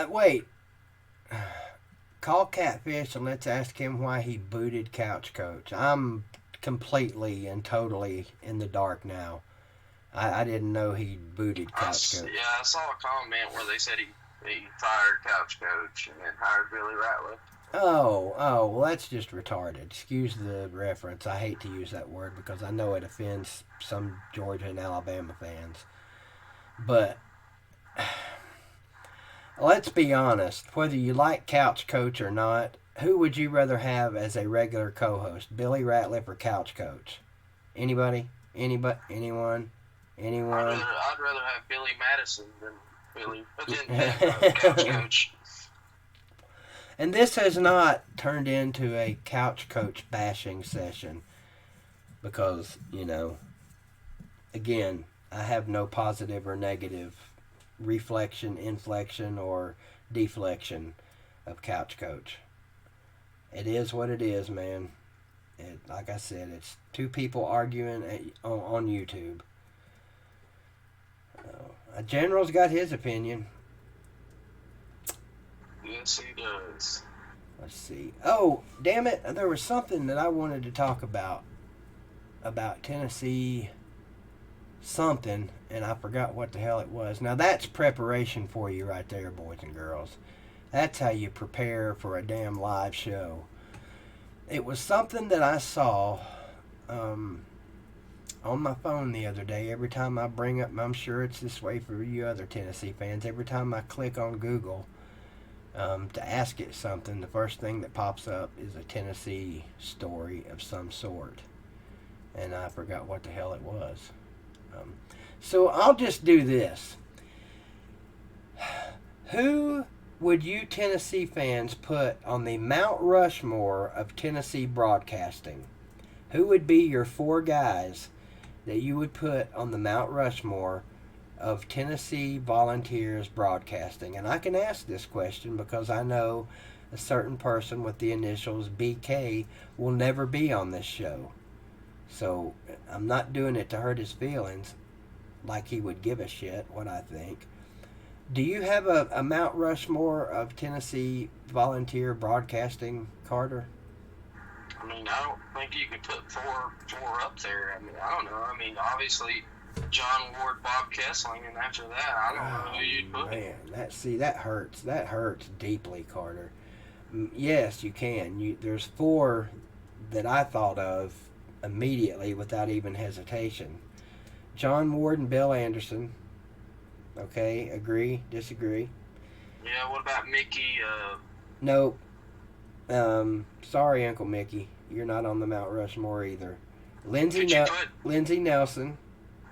Wait. Call Catfish and let's ask him why he booted Couch Coach. I'm completely and totally in the dark now. I didn't know he booted Couch Coach. Yeah, I saw a comment where they said he fired Couch Coach and then hired Billy Ratliff. Oh, well, that's just retarded. Excuse the reference. I hate to use that word because I know it offends some Georgia and Alabama fans. But let's be honest. Whether you like Couch Coach or not, who would you rather have as a regular co-host? Billy Ratliff or Couch Coach? Anybody? Anybody? Anyone? Anyone? I'd rather have Billy Madison than Couch Coach. And this has not turned into a Couch Coach bashing session because, again, I have no positive or negative reflection, inflection, or deflection of Couch Coach. It is what it is, man. Like I said, it's two people arguing on YouTube. A general's got his opinion. Yes, he does. Let's see. Oh, damn it. There was something that I wanted to talk about Tennessee something, and I forgot what the hell it was. Now, that's preparation for you right there, boys and girls. That's how you prepare for a damn live show. It was something that I saw on my phone the other day. Every time I bring up, I'm sure it's this way for you other Tennessee fans, every time I click on Google to ask it something, the first thing that pops up is a Tennessee story of some sort. And I forgot what the hell it was. So I'll just do this. Who would you Tennessee fans put on the Mount Rushmore of Tennessee broadcasting? Who would be your 4 guys that you would put on the Mount Rushmore of Tennessee Volunteers broadcasting? And I can ask this question because I know a certain person with the initials BK will never be on this show. So I'm not doing it to hurt his feelings like he would give a shit what I think. Do you have a Mount Rushmore of Tennessee volunteer broadcasting, Carter? I mean, I don't think you could put four up there. I mean, I don't know. I mean, obviously John Ward, Bob Kessling, and after that, I don't know who you'd put. Man, that hurts. That hurts deeply, Carter. Yes, you can. There's 4 that I thought of immediately without even hesitation. John Ward and Bill Anderson. Okay, agree, disagree? Yeah, what about Mickey? Nope. Sorry, Uncle Mickey. You're not on the Mount Rushmore either. Lindsey Nelson.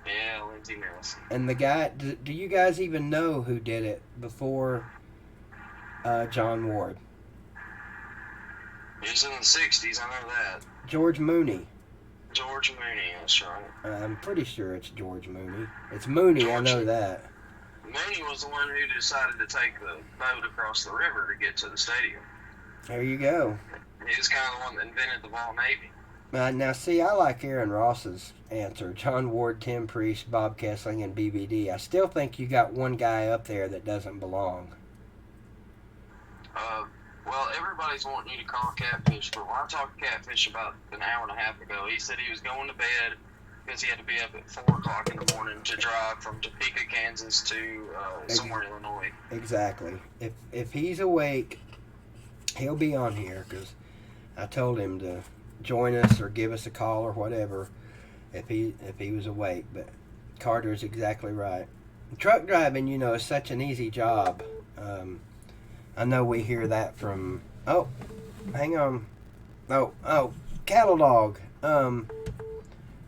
Yeah, Lindsey Nelson. And the guy, do you guys even know who did it before John Ward? He was in the 60s, I know that. George Mooney. George Mooney, that's right. I'm pretty sure it's George Mooney. It's Mooney, I know that. Mooney was the one who decided to take the boat across the river to get to the stadium. There you go. He was kind of the one that invented the Vol Navy. Now, see, I like Aaron Ross's answer. John Ward, Tim Priest, Bob Kessling, and BBD. I still think you got one guy up there that doesn't belong. Well, everybody's wanting you to call Catfish, but when I talked to Catfish about an hour and a half ago, he said he was going to bed because he had to be up at 4 o'clock in the morning to drive from Topeka, Kansas to somewhere in Illinois. Exactly. If he's awake, he'll be on here because I told him to join us or give us a call or whatever if he was awake. But Carter's exactly right. Truck driving, is such an easy job. I know we hear that from. Oh, hang on. Oh, Cattle Dog.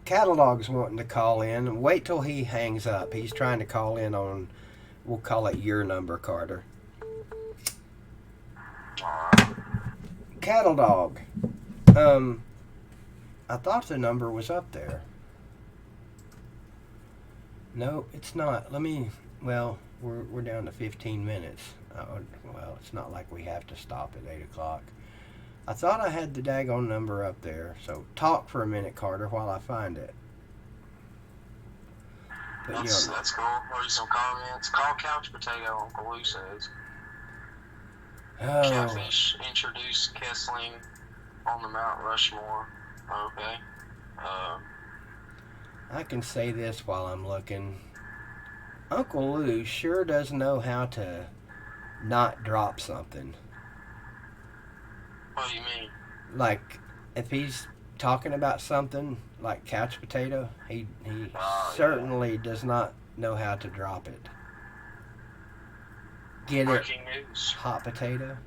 Cattle Dog's wanting to call in. Wait till he hangs up. He's trying to call in on. We'll call it your number, Carter. Cattle Dog. I thought the number was up there. No, it's not. Well, we're down to 15 minutes. Well, it's not like we have to stop at 8 o'clock. I thought I had the daggone number up there. So talk for a minute, Carter, while I find it. But, that's cool. Read some comments. Call Couch Potato, Uncle Lou says. Catfish introduced Kessling on the Mount Rushmore. Okay. I can say this while I'm looking. Uncle Lou sure does know how to not drop something. What do you mean? Like, if he's talking about something like Couch Potato, he certainly does not know how to drop it. Get Breaking it? News. Hot potato?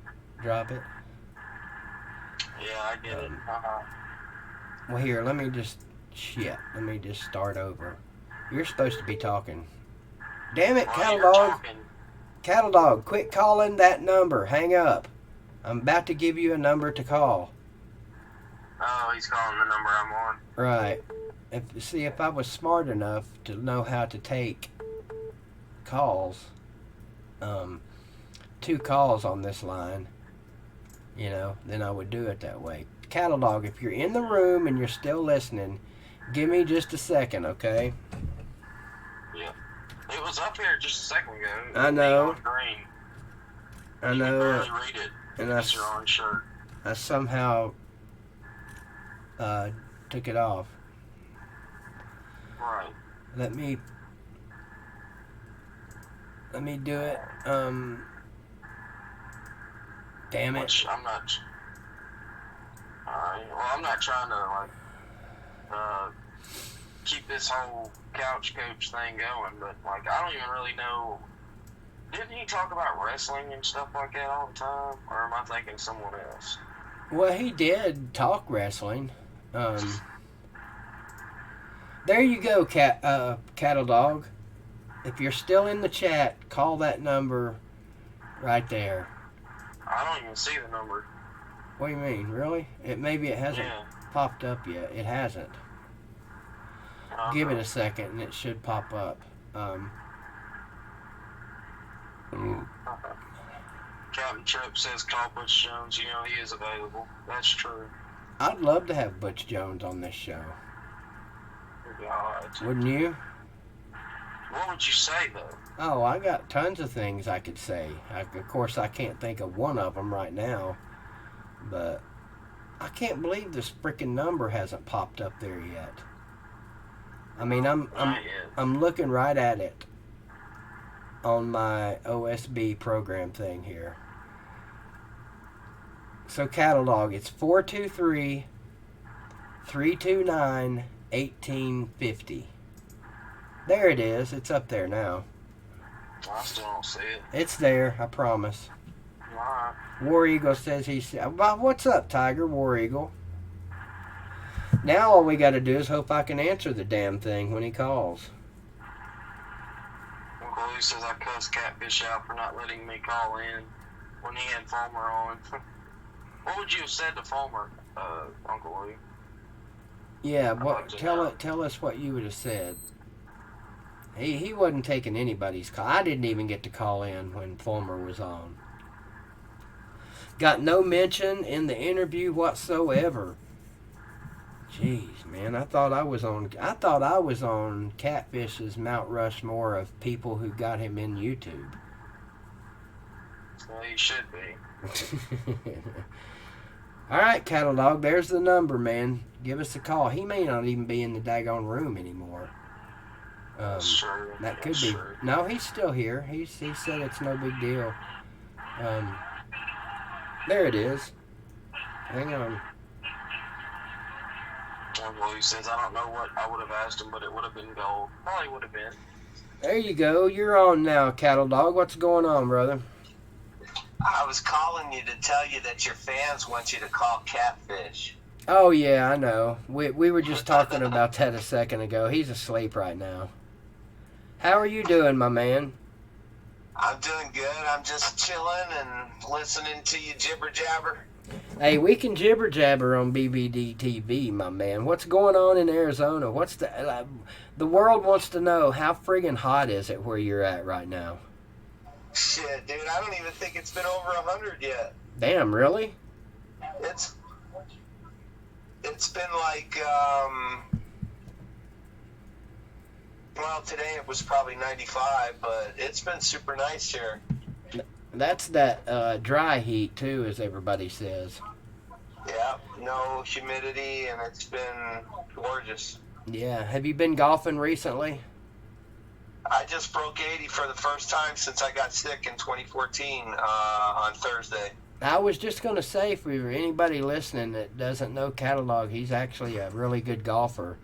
Drop it? Yeah, I get it. Well, here, let me just start over. You're supposed to be talking. Damn it, Cattle Dog. Cattle Dog, quit calling that number. Hang up. I'm about to give you a number to call. Oh, he's calling the number I'm on. Right. If I was smart enough to know how to take calls, 2 calls on this line, then I would do it that way. Cattle Dog, if you're in the room and you're still listening, give me just a second, okay? Yeah. It was up here just a second ago. I know. Green. I know. You can barely read it. And It's your own shirt. I somehow took it off. Right. Let me do it. Damn it. Which I'm not. Alright. Well, I'm not trying to keep this whole couch coach thing going, but I don't even really know. Didn't he talk about wrestling and stuff like that all the time, or am I thinking someone else? Well, he did talk wrestling. There you go, Cattle Dog. If you're still in the chat, call that number right there. I don't even see the number. What do you mean? Really? Maybe it hasn't popped up yet. It hasn't. Give it a second and it should pop up. Captain Tripp says call Butch Jones. He is available. That's true. I'd love to have Butch Jones on this show. God. Wouldn't you? What would you say, though? Oh, I got tons of things I could say. Of course, I can't think of one of them right now. But I can't believe this freaking number hasn't popped up there yet. I mean, I'm looking right at it on my OSB program thing here. So, Cattle Dog, it's 423-329-1850. There it is. It's up there now. I still don't see it. It's there, I promise. Alright. War Eagle says what's up, Tiger? War Eagle. Now all we got to do is hope I can answer the damn thing when he calls. Uncle Lou says I cussed Catfish out for not letting me call in when he had Fulmer on. What would you have said to Fulmer, Uncle Lou? Yeah, How about what? that? Tell us what you would have said. He wasn't taking anybody's call. I didn't even get to call in when Fulmer was on. Got no mention in the interview whatsoever. Jeez, man, I thought I was on. I thought I was on Catfish's Mount Rushmore of people who got him in YouTube. Well, he should be. All right, Cattle Dog, there's the number, man. Give us a call. He may not even be in the daggone room anymore. That's true. That could That's be. true. No, he's still here. He said it's no big deal. Um, there it is. Hang on. Well, he says, I don't know what I would have asked him, but it would have been gold. Probably would have been. There you go. You're on now, Cattle Dog. What's going on, brother? I was calling you to tell you that your fans want you to call Catfish. Oh, yeah, I know. We were just talking about that a second ago. He's asleep right now. How are you doing, my man? I'm doing good. I'm just chilling and listening to you jibber jabber. Hey, we can jibber jabber on BBD TV, my man. What's going on in Arizona? What's the world wants to know, how friggin' hot is it where you're at right now? Shit, dude, I don't even think it's been over 100 yet. Damn, really? It's been like, well, today it was probably 95, but it's been super nice here. That's that dry heat, too, as everybody says. Yeah, no humidity, and it's been gorgeous. Yeah. Have you been golfing recently? I just broke 80 for the first time since I got sick in 2014 on Thursday. I was just going to say, for anybody listening that doesn't know Cattle Dog, he's actually a really good golfer.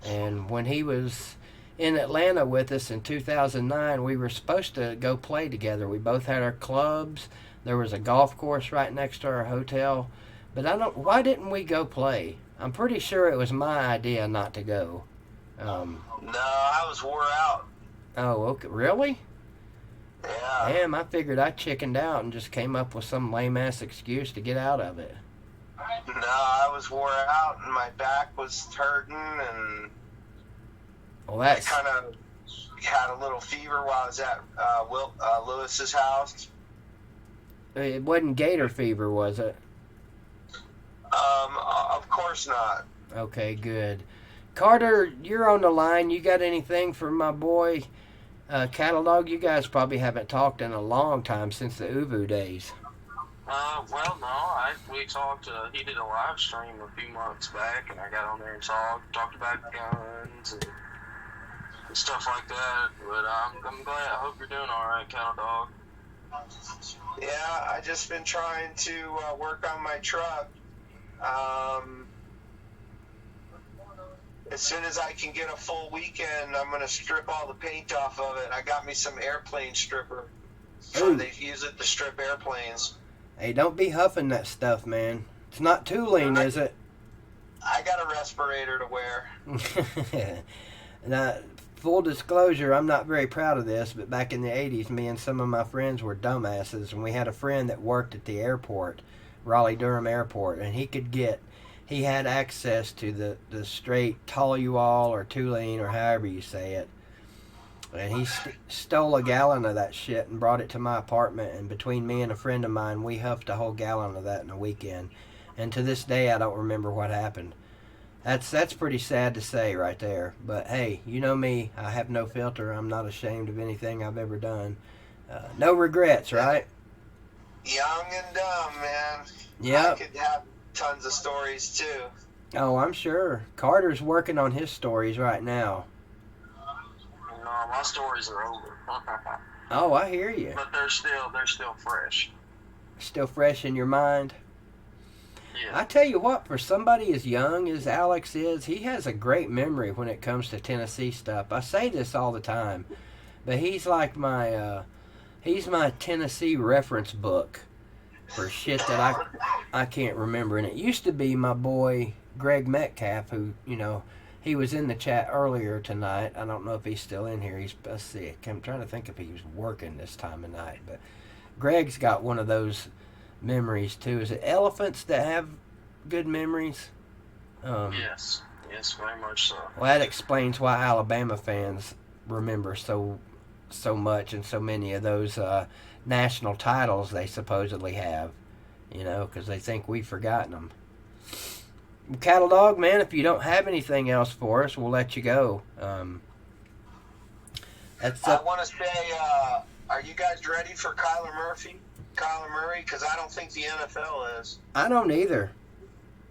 And when he was in Atlanta with us in 2009, we were supposed to go play together. We both had our clubs. There was a golf course right next to our hotel. But why didn't we go play? I'm pretty sure it was my idea not to go. No, I was wore out. Oh, okay. Really? Yeah. Damn, I figured I chickened out and just came up with some lame-ass excuse to get out of it. No, I was wore out and my back was hurting and Well, I that's... kind of had a little fever while I was at Lewis's house. It wasn't gator fever, was it? Of course not. Okay, good. Carter, you're on the line. You got anything for my boy, Cattle Dog? You guys probably haven't talked in a long time since the Uvu days. Well, no, we talked, he did a live stream a few months back, and I got on there and talked about guns and stuff like that, but I'm glad. I hope you're doing alright, Cattle Dog. Yeah, I just been trying to work on my truck. As soon as I can get a full weekend, I'm going to strip all the paint off of it. I got me some airplane stripper. Ooh. They use it to strip airplanes. Hey, don't be huffing that stuff, man. It's not too lean, is it? I got a respirator to wear. Now, full disclosure, I'm not very proud of this, but back in the 80s, me and some of my friends were dumbasses, and we had a friend that worked at the airport, Raleigh-Durham Airport, and he had access to the straight toluol or Tulane or however you say it. And he stole a gallon of that shit and brought it to my apartment. And between me and a friend of mine, we huffed a whole gallon of that in a weekend. And to this day, I don't remember what happened. That's pretty sad to say right there. But hey, you know me. I have no filter. I'm not ashamed of anything I've ever done. No regrets, right? Young and dumb, man. Yep. I could have tons of stories too. Oh, I'm sure. Carter's working on his stories right now. No, my stories are over. Oh, I hear you. But they're still fresh. Still fresh in your mind? Yeah. I tell you what, for somebody as young as Alex is, he has a great memory when it comes to Tennessee stuff. I say this all the time, but he's like he's my Tennessee reference book for shit that I can't remember. And it used to be my boy Greg Metcalf, who, he was in the chat earlier tonight. I don't know if he's still in here. He's sick. I'm trying to think if he was working this time of night. But Greg's got one of those memories too. Is it elephants that have good memories? Yes. Yes, very much so. Well, that explains why Alabama fans remember so much and so many of those national titles they supposedly have. You know, because they think we've forgotten them. Cattle Dog, man, if you don't have anything else for us, we'll let you go. That's I want to say, are you guys ready for Kyler Murray? Because I don't think the NFL is. I don't either.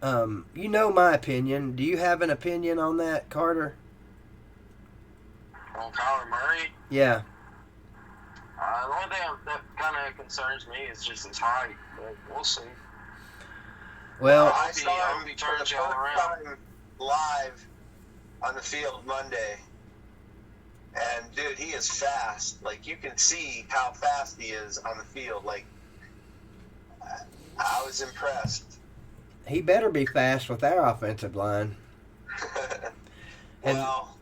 You know my opinion. Do you have an opinion on that, Carter? On Kyler Murray, Yeah. the only thing that kind of concerns me is just his height. But we'll see. Well, I saw I'll him be for the turning y'all first around. time live on the field Monday. And, dude, he is fast. Like, you can see how fast he is on the field. Like, I was impressed. he better be fast with our offensive line. Well,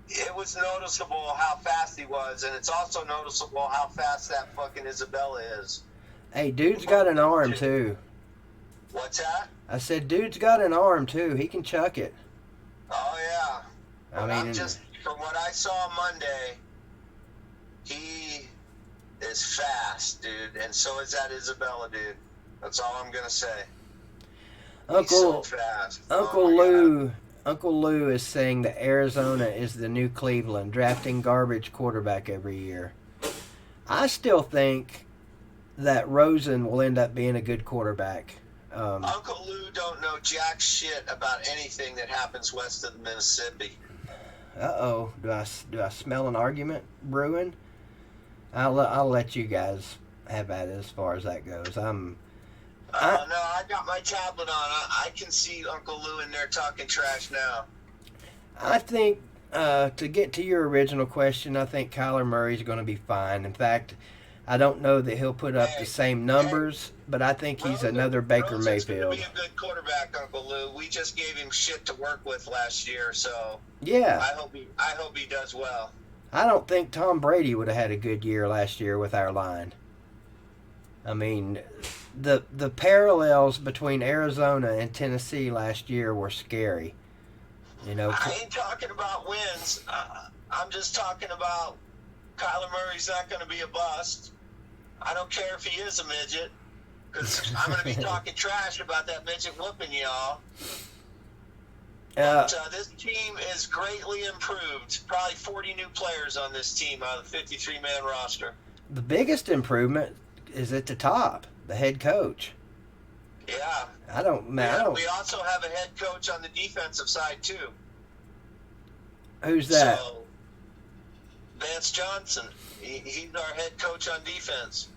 it was noticeable how fast he was, and it's also noticeable how fast that fucking Isabella is. Hey, dude's got an arm, too. What's that? I said, dude's got an arm, too. He can chuck it. Oh, yeah. I But mean, I'm just, from what I saw Monday, he is fast, dude, and so is that Isabella, dude. That's all I'm gonna say. He's so fast. Uncle Oh, my God. Lou. Uncle Lou is saying that Arizona is the new Cleveland, drafting garbage quarterback every year. I still think that Rosen will end up being a good quarterback. Uncle Lou don't know jack shit about anything that happens west of the Mississippi. Uh-oh. Do I smell an argument brewing? I'll let you guys have at it as far as that goes. No, I got my tablet on. I can see Uncle Lou in there talking trash now. I think, to get to your original question, I think Kyler Murray's going to be fine. In fact, I don't know that he'll put up the same numbers, but I think he's another Baker Mayfield. He's going to be a good quarterback, Uncle Lou. We just gave him shit to work with last year, so Yeah. I hope he does well. I don't think Tom Brady would have had a good year last year with our line. I mean, the parallels between Arizona and Tennessee last year were scary. You know, I ain't talking about wins. I'm just talking about Kyler Murray's not going to be a bust. I don't care if he is a midget, because I'm going to be talking trash about that midget whooping y'all. But this team is greatly improved. Probably 40 new players on this team out of the 53-man roster. the biggest improvement is at the top, the head coach. Yeah. I don't. We also have a head coach on the defensive side, too. Who's that? So, Vance Johnson. He's our head coach on defense.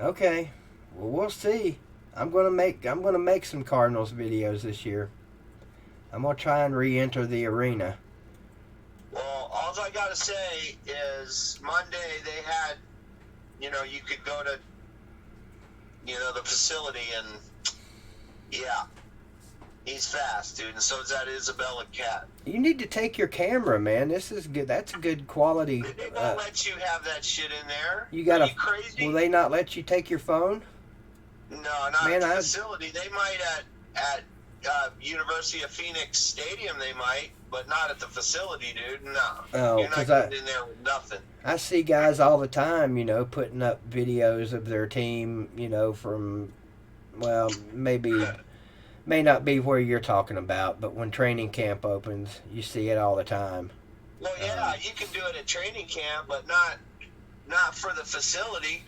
Okay. Well, we'll see. I'm gonna make some Cardinals videos this year. I'm gonna try and re-enter the arena. Well, all I gotta say is Monday they had, you could go to, the facility and, yeah, he's fast, dude, and so is that Isabella cat. You need to take your camera, man. This is good. That's a good quality. They won't let you have that shit in there. You gotta. Are you crazy? Will they not let you take your phone? No, not Man, at the facility. They might at University of Phoenix Stadium. They might, but not at the facility, dude. No, Oh, you're not getting in there with nothing. I see guys all the time, putting up videos of their team, from, well, may not be where you're talking about, but when training camp opens, you see it all the time. Well, yeah, you can do it at training camp, but not for the facility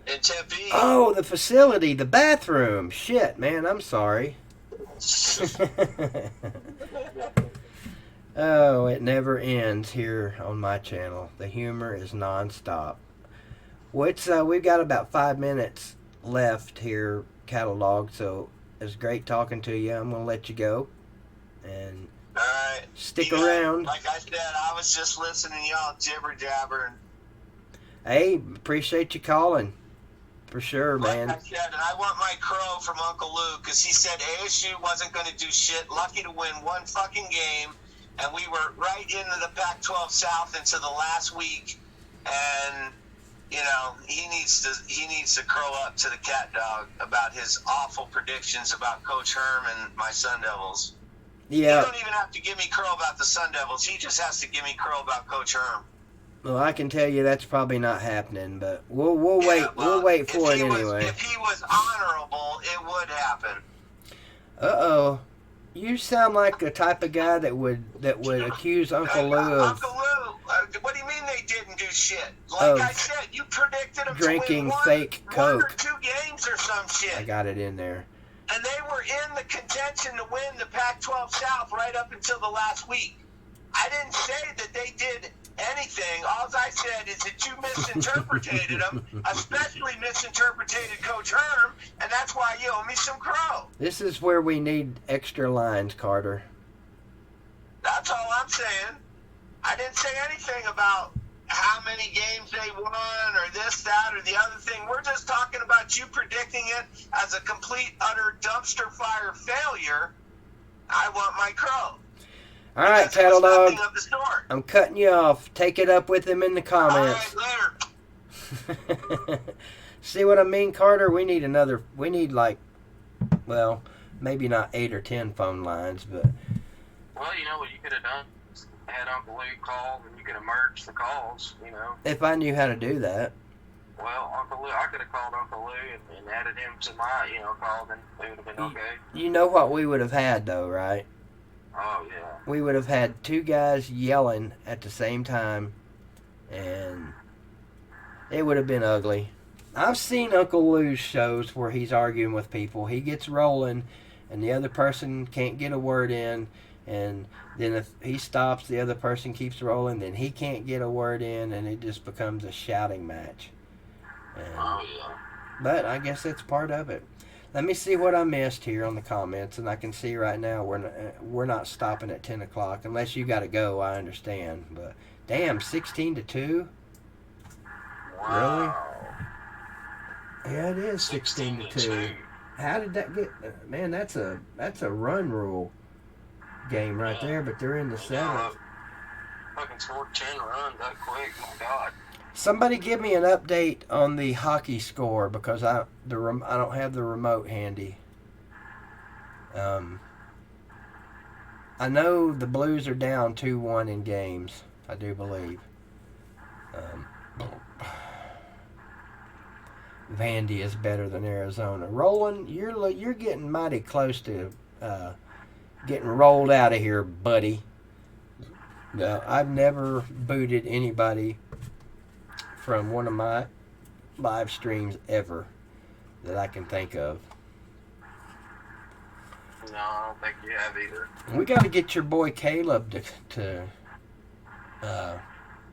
in Tempe. Oh, the facility, the bathroom. Shit, man, I'm sorry. Oh, it never ends here on my channel. The humor is nonstop. Well, we've got about 5 minutes left here, Cattle Dog, so it's great talking to you. I'm going to let you go. And all right. Stick around. Like I said, I was just listening to y'all jibber jabber. Hey, appreciate you calling. For sure, man. Like I said, and I want my crow from Uncle Lou, because he said ASU wasn't going to do shit. Lucky to win one fucking game, and we were right into the Pac-12 South into the last week, and he needs to curl up to the cat dog about his awful predictions about Coach Herm and my Sun Devils. Yeah. He don't even have to give me curl about the Sun Devils. He just has to give me curl about Coach Herm. Well, I can tell you that's probably not happening, but we'll wait. We'll wait for it anyway. If he was honorable, it would happen. Uh-oh. You sound like the type of guy that would accuse Uncle Lou of Uncle Lou, what do you mean they didn't do shit? Like I said, you predicted them drinking to win fake one or Coke. 2 games or some shit. I got it in there. And they were in the contention to win the Pac-12 South right up until the last week. I didn't say that they did anything. All I said is that you misinterpreted them, especially misinterpreted Coach Herm, and that's why you owe me some crow. This is where we need extra lines, Carter. That's all I'm saying. I didn't say anything about how many games they won or this, that, or the other thing. We're just talking about you predicting it as a complete, utter dumpster fire failure. I want my crow. All right, Tattle Dog. I'm cutting you off. Take it up with him in the comments. All right, later. See what I mean, Carter? We need like, well, maybe not 8 or 10 phone lines, but. Well, you know what you could have done? Had Uncle Lou call, and you could have merged the calls, If I knew how to do that. Well, Uncle Lou, I could have called Uncle Lou and added him to my, call, then it would have been okay. You know what we would have had, though, right? Oh, yeah. We would have had 2 guys yelling at the same time, and it would have been ugly. I've seen Uncle Lou's shows where he's arguing with people. He gets rolling, and the other person can't get a word in, and then if he stops, the other person keeps rolling, then he can't get a word in, and it just becomes a shouting match. Oh, yeah. But I guess that's part of it. Let me see what I missed here on the comments, and I can see right now we're not stopping at 10 o'clock. Unless you got to go, I understand. But, damn, 16-2? Wow. Really? Yeah, it is 16-2. How did that get... Man, that's a run rule game right there, but they're in the 7th. Fucking scored 10 runs that quick, my God. Somebody give me an update on the hockey score because I don't have the remote handy. I know the Blues are down 2-1 in games. I do believe. Vandy is better than Arizona. Roland, you're getting mighty close to getting rolled out of here, buddy. No, I've never booted anybody from one of my live streams ever that I can think of. No, I don't think you have either. We got to get your boy Caleb to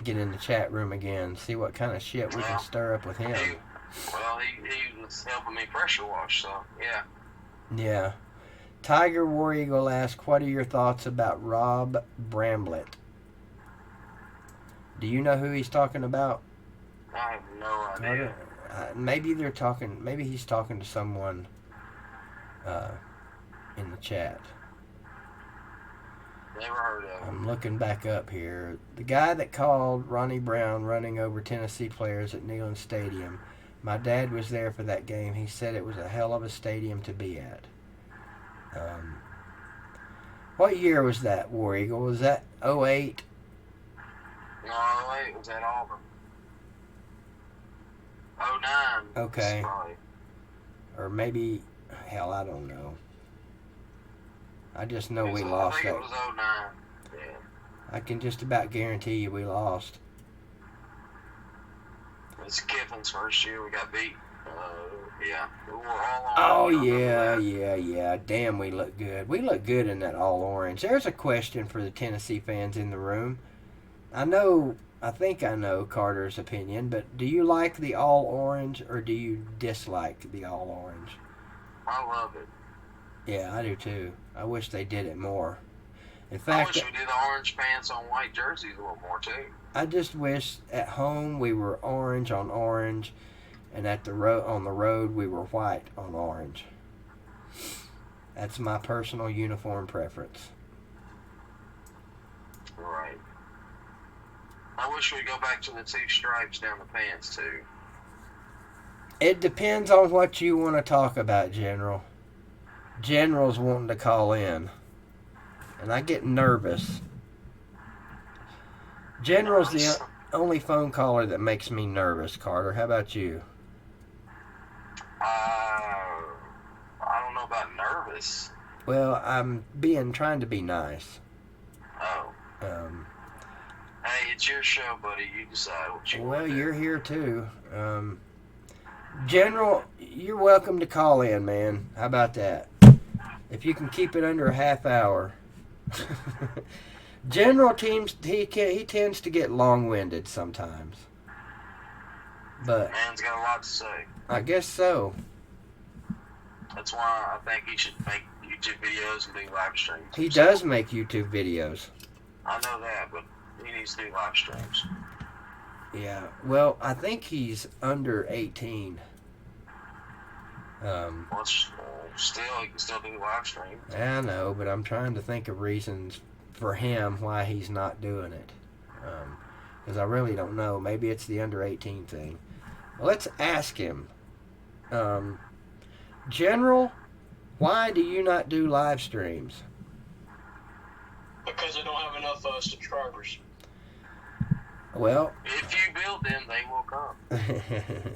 get in the chat room again, see what kind of shit we can stir up with him. He was helping me pressure wash, so yeah. Yeah. Tiger War Eagle asks, what are your thoughts about Rob Bramblett? Do you know who he's talking about? I have no idea. Maybe he's talking to someone in the chat. Never heard of him. I'm looking back up here. The guy that called Ronnie Brown running over Tennessee players at Neyland Stadium. My dad was there for that game. He said it was a hell of a stadium to be at. What year was that, War Eagle? Was that 08? No, 08 was at Auburn. 09. Okay. Or maybe, hell, I don't know. I just know we lost that. I think it was 09. Yeah. I can just about guarantee you we lost. It's Kiffin's first year. We got beat. Yeah. We were all orange. Oh, yeah. Damn, we look good. We look good in that all orange. There's a question for the Tennessee fans in the room. I think I know Carter's opinion, but do you like the all orange or do you dislike the all orange? I love it. Yeah, I do too. I wish they did it more. In I fact, wish we did the orange pants on white jerseys a little more too. I just wish at home we were orange on orange, and on the road we were white on orange. That's my personal uniform preference. Right. I wish we'd go back to the 2 stripes down the pants too. It depends on what you want to talk about, General. General's wanting to call in, and I get nervous. General's the only phone caller that makes me nervous, Carter. How about you? I don't know about nervous. Well, I'm trying to be nice. Oh. Hey, it's your show, buddy. You decide what you want. Well, you're here too. General, you're welcome to call in, man. How about that? If you can keep it under a half hour. General teams, he tends to get long-winded sometimes. But Man's got a lot to say. I guess so. That's why I think he should make YouTube videos and do live streams. He does make YouTube videos. I know that, but he needs to do live streams. Yeah. Well, I think he's under 18. Well, still, he can still do live streams. I know, but I'm trying to think of reasons for him why he's not doing it. Because I really don't know. Maybe it's the under 18 thing. Well, let's ask him. General, why do you not do live streams? Because I don't have enough subscribers. Well, if you build them, they will come.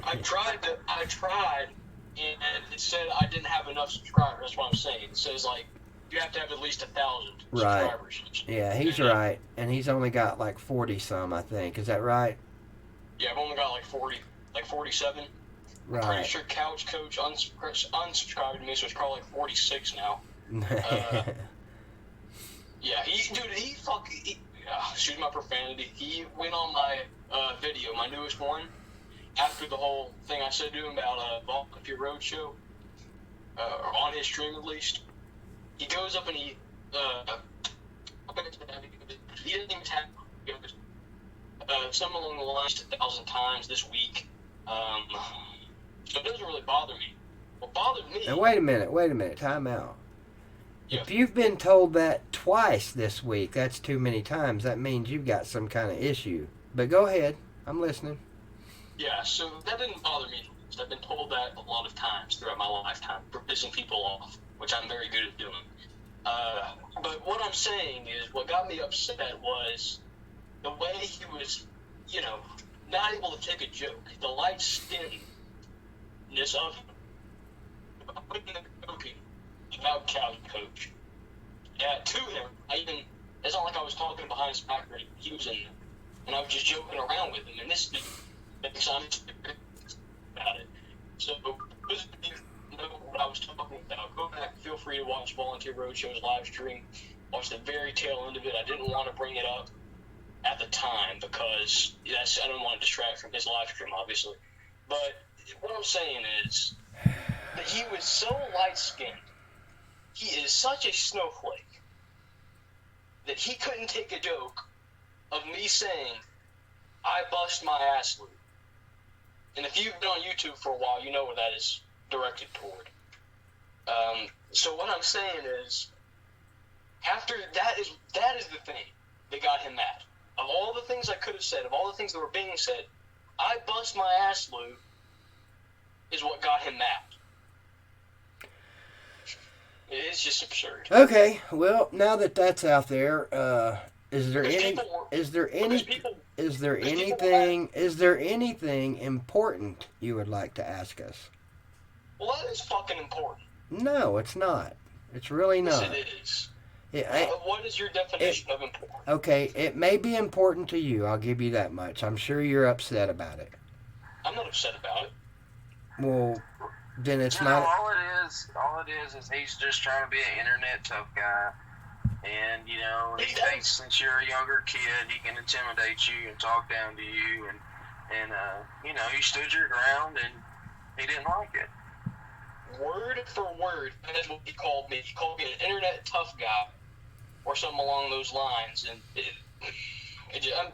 I tried, and it said I didn't have enough subscribers. That's what I'm saying. It says like you have to have at least 1,000 subscribers. Yeah, he's right, and he's only got like 40 some, I think. Is that right? Yeah, I've only got like 40, like 47. Right. I'm pretty sure Couch Coach unsubscribed to me, so it's probably like 46 now. Yeah, he excuse my profanity. He went on my video, my newest one, after the whole thing I said to him about Volunteer Roadshow, or on his stream at least. He goes up and he doesn't even tap. He goes, some along the lines 1,000 times this week. So it doesn't really bother me. What bothered me... Now, wait a minute. Time out. Yeah. If you've been told that twice this week, that's too many times. That means you've got some kind of issue. But go ahead. I'm listening. Yeah, so that didn't bother me. I've been told that a lot of times throughout my lifetime for pissing people off, which I'm very good at doing. But what I'm saying is, what got me upset was the way he was, not able to take a joke. The light skinnedness of him. Joking about Cal Coach. To him, it's not like I was talking behind his back or he was in there. And I was just joking around with him, and this makes I'm about it. So, those of you who know what I was talking about, go back, feel free to watch Volunteer Roadshow's live stream. Watch the very tail end of it. I didn't want to bring it up at the time because I don't want to distract from his live stream, obviously. But what I'm saying is that he was so light-skinned, he is such a snowflake, that he couldn't take a joke of me saying, I bust my ass loop. And if you've been on YouTube for a while, you know what that is directed toward. So what I'm saying is, after that is the thing that got him mad. Of all the things I could have said, of all the things that were being said, I bust my ass loop is what got him mad. It's just absurd. Okay, well, now that that's out there, is there anything important you would like to ask us? Well, that is fucking important. No, it's not. It's really not. Yes, it is. What is your definition of important? Okay, it may be important to you. I'll give you that much. I'm sure you're upset about it. I'm not upset about it. Well, then it's not. All it is he's just trying to be an internet tough guy. And, he thinks since you're a younger kid, he can intimidate you and talk down to you. And you stood your ground and he didn't like it. Word for word, that's what he called me. He called me an internet tough guy or something along those lines. And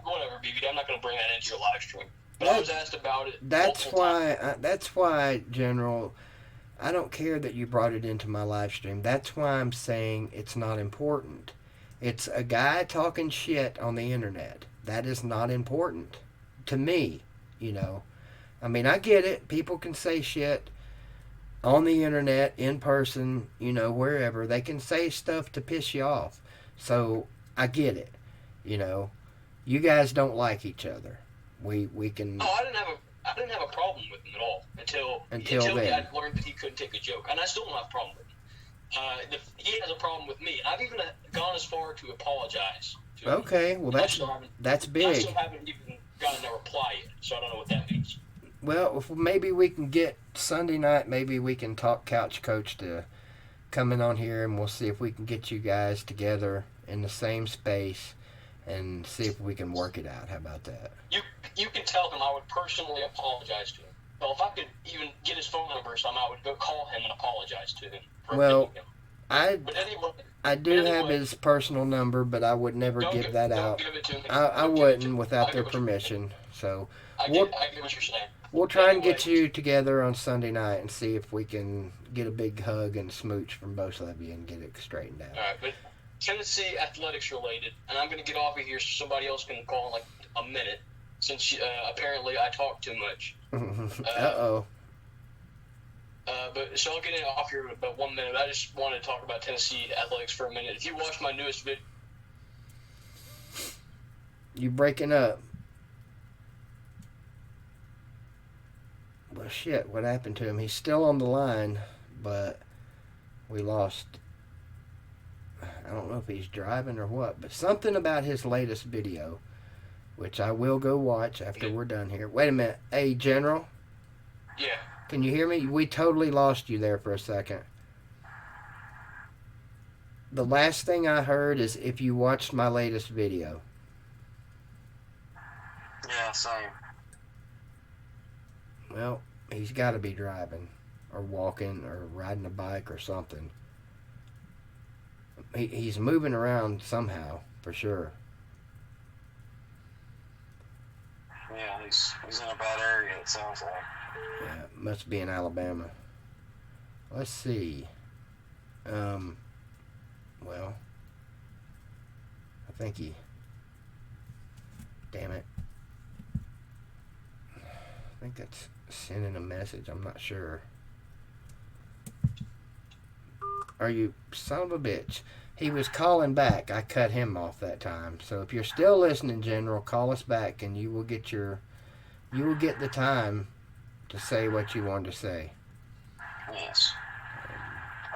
whatever, BB, I'm not going to bring that into your live stream. But I was asked about it. That's why, General, I don't care that you brought it into my live stream. That's why I'm saying it's not important. It's a guy talking shit on the internet. that is not important to me, you know. I mean, I get it. People can say shit on the internet, in person, you know, wherever. They can say stuff to piss you off. So I get it. You know, you guys don't like each other. We can. Oh, I didn't have a problem with him at all until then. I learned that he couldn't take a joke, and I still don't have a problem with him. He has a problem with me. I've even gone as far to apologize to him. Okay, well that's I big. still haven't even gotten a reply yet, so I don't know what that means. Well, if maybe we can get Sunday night. Maybe we can talk Couch Coach to come in on here, and we'll see if we can get you guys together in the same space and see if we can work it out. How about that? You can tell him I would personally apologize to him. Well, if I could even get his phone number or something, I would go call him and apologize to him. Well, But anyway, I do have his personal number, but I would never give that out. Don't give it to me. I wouldn't without their permission. So I get what you're saying. we'll try and get you together on Sunday night and see if we can get a big hug and smooch from both of you and get it straightened out. All right, but Tennessee athletics related, and I'm going to get off of here so somebody else can call in like a minute, since apparently I talk too much. Uh-oh. But so I'll get it off here in about 1 minute. I just wanted to talk about Tennessee athletics for a minute. If you watched my newest video, You breaking up. Well, shit, what happened to him? He's still on the line, but we lost. I don't know if he's driving or what, but something about his latest video, which I will go watch after we're done here. Wait a minute. Hey, General, yeah. can you hear me? We totally lost you there for a second. The last thing I heard is if you watched my latest video. Yeah, same. Well, he's got to be driving or walking or riding a bike or something. He's moving around somehow, for sure. Yeah, he's in a bad area, it sounds like. Yeah, must be in Alabama. Let's see. Well, I think he... Damn it. I think that's sending a message. I'm not sure. Are you... Son of a bitch. He was calling back. I cut him off that time. So if you're still listening, General, call us back and you will get the time to say what you want to say. Yes.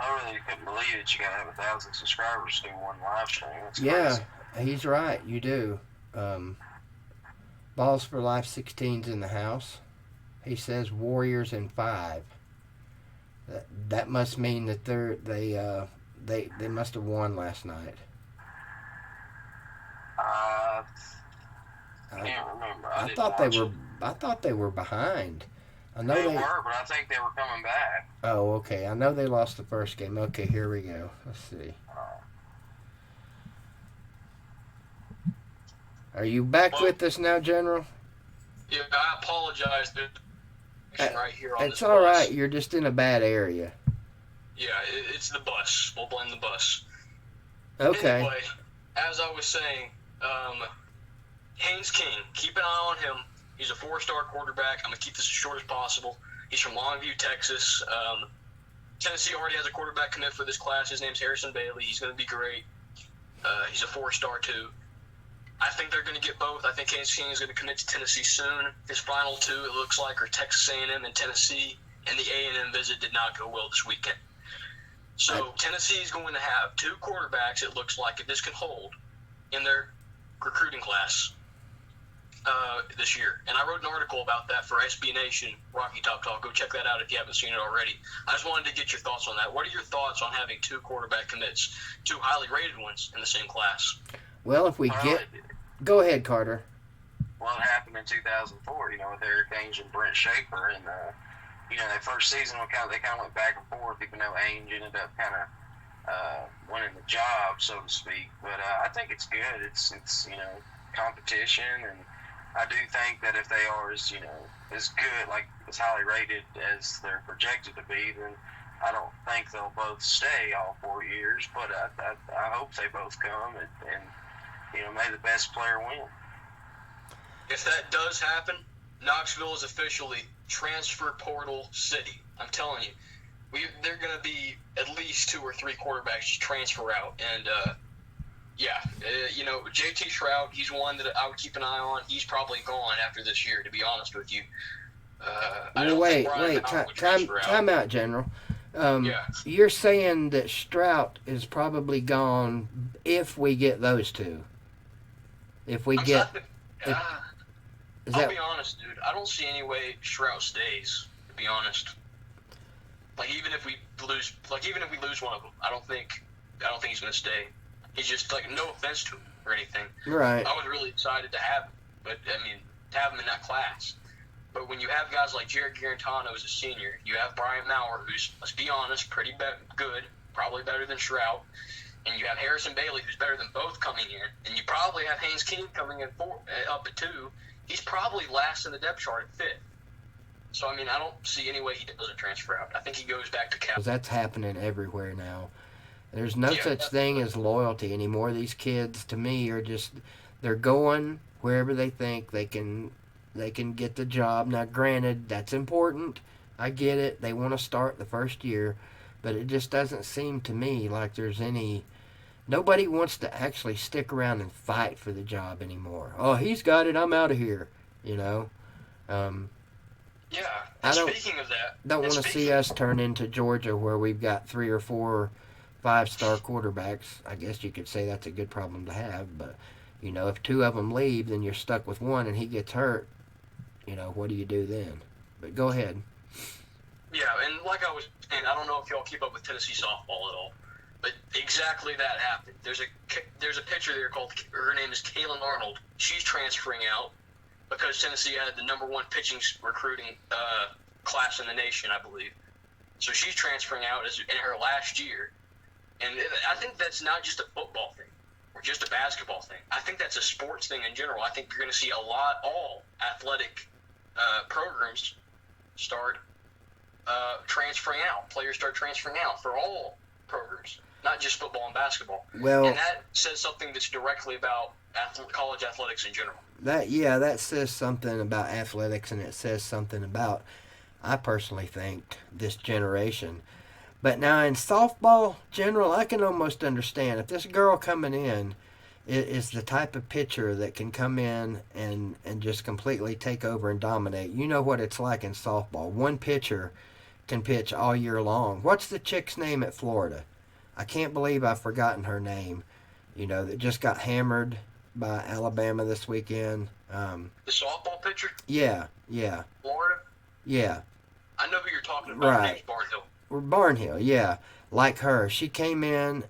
I really couldn't believe it. You gotta have 1,000 subscribers to do one live stream. That's crazy. Yeah, he's right. You do. Balls for Life 16's in the house. He says Warriors in 5. That must mean that they must have won last night. I can't remember. I thought they were behind. I know they were, but I think they were coming back. Oh, okay. I know they lost the first game. Okay, here we go. Let's see. Are you back with us now, General? Yeah, I apologize. Right here on it's all right. You're just in a bad area. Yeah, it's the bus. We'll blame the bus. Okay. Anyway, as I was saying, Haynes King, keep an eye on him. He's a 4-star quarterback. I'm going to keep this as short as possible. He's from Longview, Texas. Tennessee already has a quarterback commit for this class. His name's Harrison Bailey. He's going to be great. He's a 4-star, too. I think they're going to get both. I think Haynes King is going to commit to Tennessee soon. His final two, it looks like, are Texas A&M and Tennessee, and the A&M visit did not go well this weekend. So Tennessee is going to have 2 quarterbacks, it looks like, if this can hold, in their recruiting class this year. And I wrote an article about that for SB Nation, Rocky Top Talk. Go check that out if you haven't seen it already. I just wanted to get your thoughts on that. What are your thoughts on having 2 quarterback commits, 2 highly rated ones in the same class? Well, if we Go ahead, Carter. Well, it happened in 2004, with Eric Ainge and Brent Schaefer. And, that first season, they kind of went back and forth, even though Ainge ended up kind of winning the job, so to speak. But I think it's good. It's competition, and I do think that if they are as good, like as highly rated as they're projected to be, then I don't think they'll both stay all 4 years. But I hope they both come, and may the best player win. if that does happen, Knoxville is officially transfer portal city. I'm telling you, they're going to be at least 2 or 3 quarterbacks transfer out, and JT Shroud, he's one that I would keep an eye on. He's probably gone after this year, to be honest with you. Wait, time out, General. You're saying that Strout is probably gone if we get those two. If we get, I'll be honest, dude. I don't see any way Strout stays. To be honest, even if we lose one of them, I don't think he's gonna stay. He's just no offense to him or anything. Right. I was really excited to have him, but to have him in that class. But when you have guys like Jared Garantano as a senior, you have Brian Maurer, who's, let's be honest, pretty good, probably better than Shrout, and you have Harrison Bailey, who's better than both coming in, and you probably have Haynes King coming in up at 2. He's probably last in the depth chart at 5th. So, I don't see any way he doesn't transfer out. I think he goes back to Cal. That's happening everywhere now. There's no such thing as loyalty anymore. These kids, to me, are just, they're going wherever they think they can get the job. Now, granted, that's important. I get it. They want to start the first year. But it just doesn't seem to me like there's any... Nobody wants to actually stick around and fight for the job anymore. Oh, he's got it. I'm out of here. Speaking of that... Don't want to see us turn into Georgia where we've got 3 or 4 5-star quarterbacks. I guess you could say that's a good problem to have. But, if 2 of them leave, then you're stuck with 1 and he gets hurt. What do you do then? But go ahead. Yeah, and like I was saying, I don't know if y'all keep up with Tennessee softball at all, but exactly that happened. There's a pitcher there her name is Kaylin Arnold. She's transferring out because Tennessee had the number 1 pitching recruiting class in the nation, I believe. So she's transferring out in her last year. And I think that's not just a football thing or just a basketball thing. I think that's a sports thing in general. I think you're going to see all athletic programs start transferring out. Players start transferring out for all programs, not just football and basketball. Well, and that says something that's directly about college athletics in general. That says something about athletics, and it says something about, I personally think, this generation. But now in softball, General, I can almost understand if this girl coming in is the type of pitcher that can come in and just completely take over and dominate. You know what it's like in softball. One pitcher can pitch all year long. What's the chick's name at Florida? I can't believe I've forgotten her name. That just got hammered by Alabama this weekend. The softball pitcher? Yeah. Florida? Yeah. I know who you're talking about. Her name's Barnhill. Barnhill, yeah. Like her. She came in,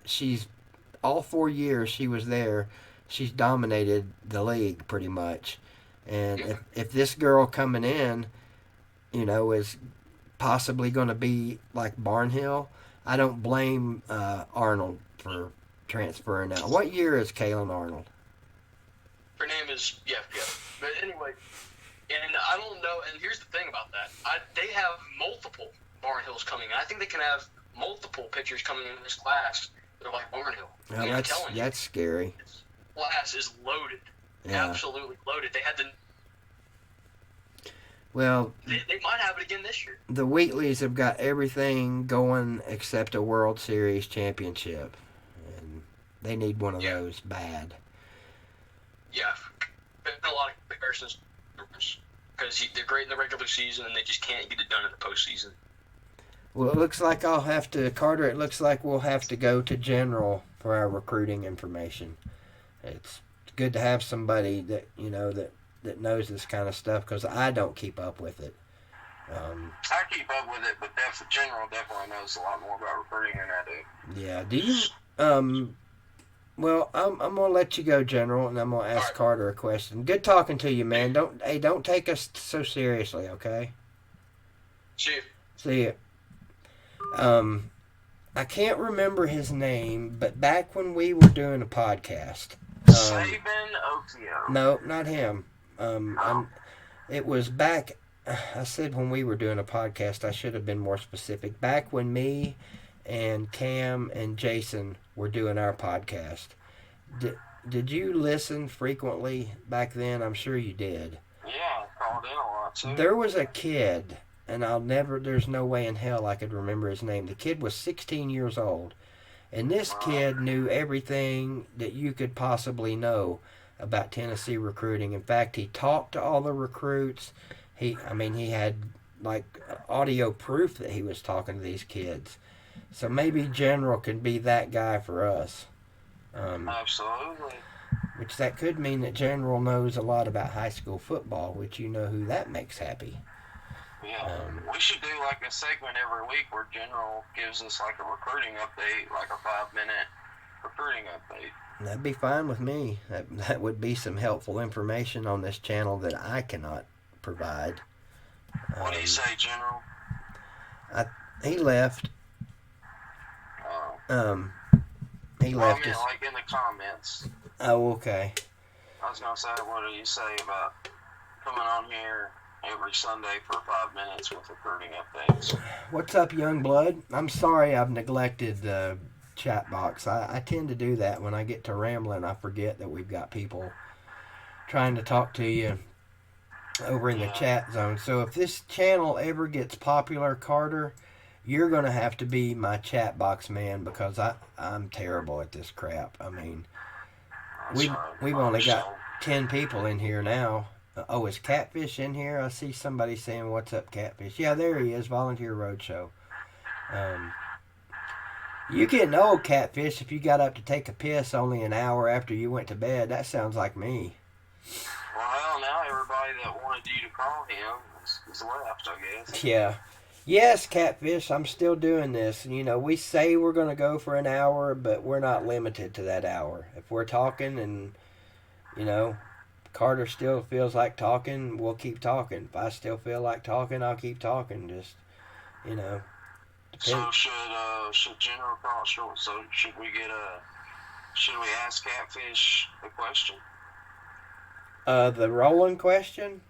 all 4 years she was there, she's dominated the league pretty much. And if this girl coming in, is possibly going to be like Barnhill, I don't blame Arnold for transferring out. What year is Kaylin Arnold? Her name is, yeah. But anyway, and I don't know, and here's the thing about that. They have multiple Barnhills coming in. I think they can have multiple pitchers coming in this class. They're like Barnhill. Well, that's scary. This class is loaded. Yeah. Absolutely loaded. They had Well, they might have it again this year. The Wheatleys have got everything going except a World Series championship. And they need one of those bad. Yeah. There's been a lot of comparisons because they're great in the regular season and they just can't get it done in the postseason. Well, it looks like Carter, it looks like we'll have to go to General for our recruiting information. It's good to have somebody that, that knows this kind of stuff because I don't keep up with it. I keep up with it, but General definitely knows a lot more about recruiting than I do. Yeah. Do you, well, I'm going to let you go, General, and I'm going to ask Carter a question. Good talking to you, man. Don't take us so seriously, okay? See you. I can't remember his name, but back when we were doing a podcast. Saban Okio. No, not him. It was back, I said when we were doing a podcast, I should have been more specific. Back when me and Cam and Jason were doing our podcast. did you listen frequently back then? I'm sure you did. Yeah, I called in a lot too. There was a kid, and there's no way in hell I could remember his name. The kid was 16 years old, and this kid knew everything that you could possibly know about Tennessee recruiting. In fact, he talked to all the recruits. He had like audio proof that he was talking to these kids. So maybe General can be that guy for us. Absolutely. Which that could mean that General knows a lot about high school football, which you know who that makes happy. Yeah, we should do like a segment every week where General gives us like a recruiting update, like a 5-minute recruiting update. That'd be fine with me. That would be some helpful information on this channel that I cannot provide. What do you say, General? He left. He Well, left I mean, us. like in the comments. Oh, okay. I was gonna say, what do you say about coming on here every Sunday for 5 minutes with recruiting updates? What's up, young blood? I'm sorry I've neglected the chat box. I tend to do that when I get to rambling. I forget that we've got people trying to talk to you over in the chat zone. So if this channel ever gets popular, Carter, you're going to have to be my chat box man, because I'm terrible at this crap. I mean, we've only got 10 people in here now. Oh, is Catfish in here? I see somebody saying, "What's up, Catfish?" Yeah, there he is, Volunteer Roadshow. You getting old, Catfish, if you got up to take a piss only an hour after you went to bed. That sounds like me. Well, hell, now everybody that wanted you to call him is left, I guess. Yeah. Yes, Catfish, I'm still doing this. You know, we say we're going to go for an hour, but we're not limited to that hour. If we're talking and, you know, Carter still feels like talking, we'll keep talking. If I still feel like talking, I'll keep talking. Just, you know. So should General call short? So should we ask Catfish a question? The rolling question?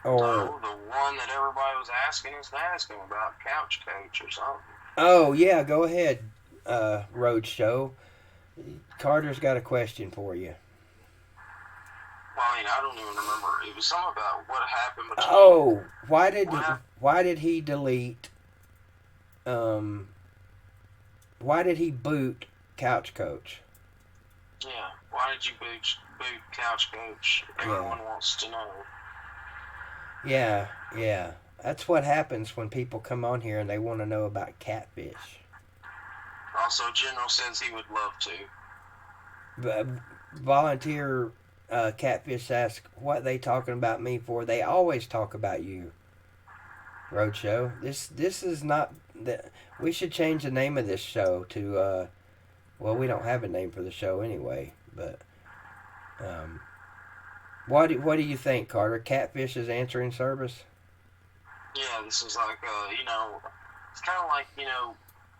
Or No, the one that everybody was asking us to ask him about, Couch Coach or something. Oh, yeah, go ahead, Roadshow. Carter's got a question for you. Well, I mean, I don't even remember. It was something about what happened between... Oh, why did he delete... why did he boot Couch Coach? Yeah, why did you boot Couch Coach? Everyone wants to know. Yeah. That's what happens when people come on here and they want to know about Catfish. Also, General says he would love to. Volunteer Catfish asks, what they talking about me for? They always talk about you, Roadshow. This is not... We should change the name of this show to... well, we don't have a name for the show anyway, but... What do you think, Carter? Catfish is answering service? Yeah, this is like, it's kind of like,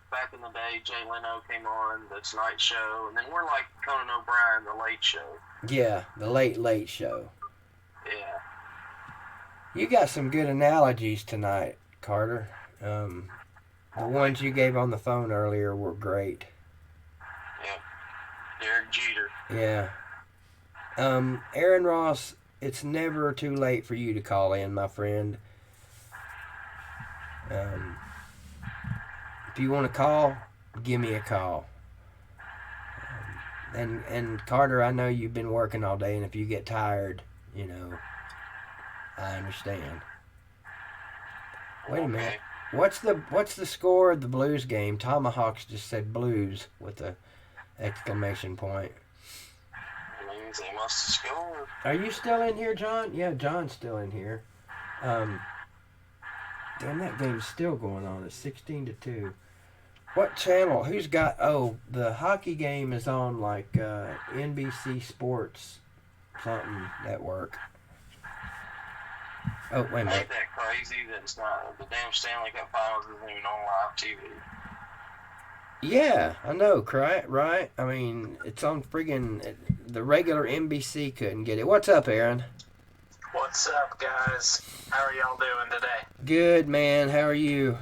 back in the day, Jay Leno came on, the Tonight Show, and then we're like Conan O'Brien, the Late Show. Yeah, the Late Show. Yeah. You got some good analogies tonight, Carter. The ones you gave on the phone earlier were great. Yep. Derek Jeter. Yeah. Aaron Ross, it's never too late for you to call in, my friend. If you want to call, give me a call. And Carter, I know you've been working all day, and if you get tired, I understand. Wait a minute. What's the score of the Blues game? Tomahawks just said Blues with a exclamation point. Means they must have scored. Are you still in here, John? Yeah, John's still in here. Damn, that game's still going on. It's 16-2. What channel? Who's got... Oh, the hockey game is on, like, NBC Sports something network. Oh, wait a minute. Ain't that crazy that it's not... The damn Stanley Cup Finals isn't even on live TV. Yeah, I know, right? I mean, it's on friggin... The regular NBC couldn't get it. What's up, Aaron? What's up, guys? How are y'all doing today? Good, man. How are you?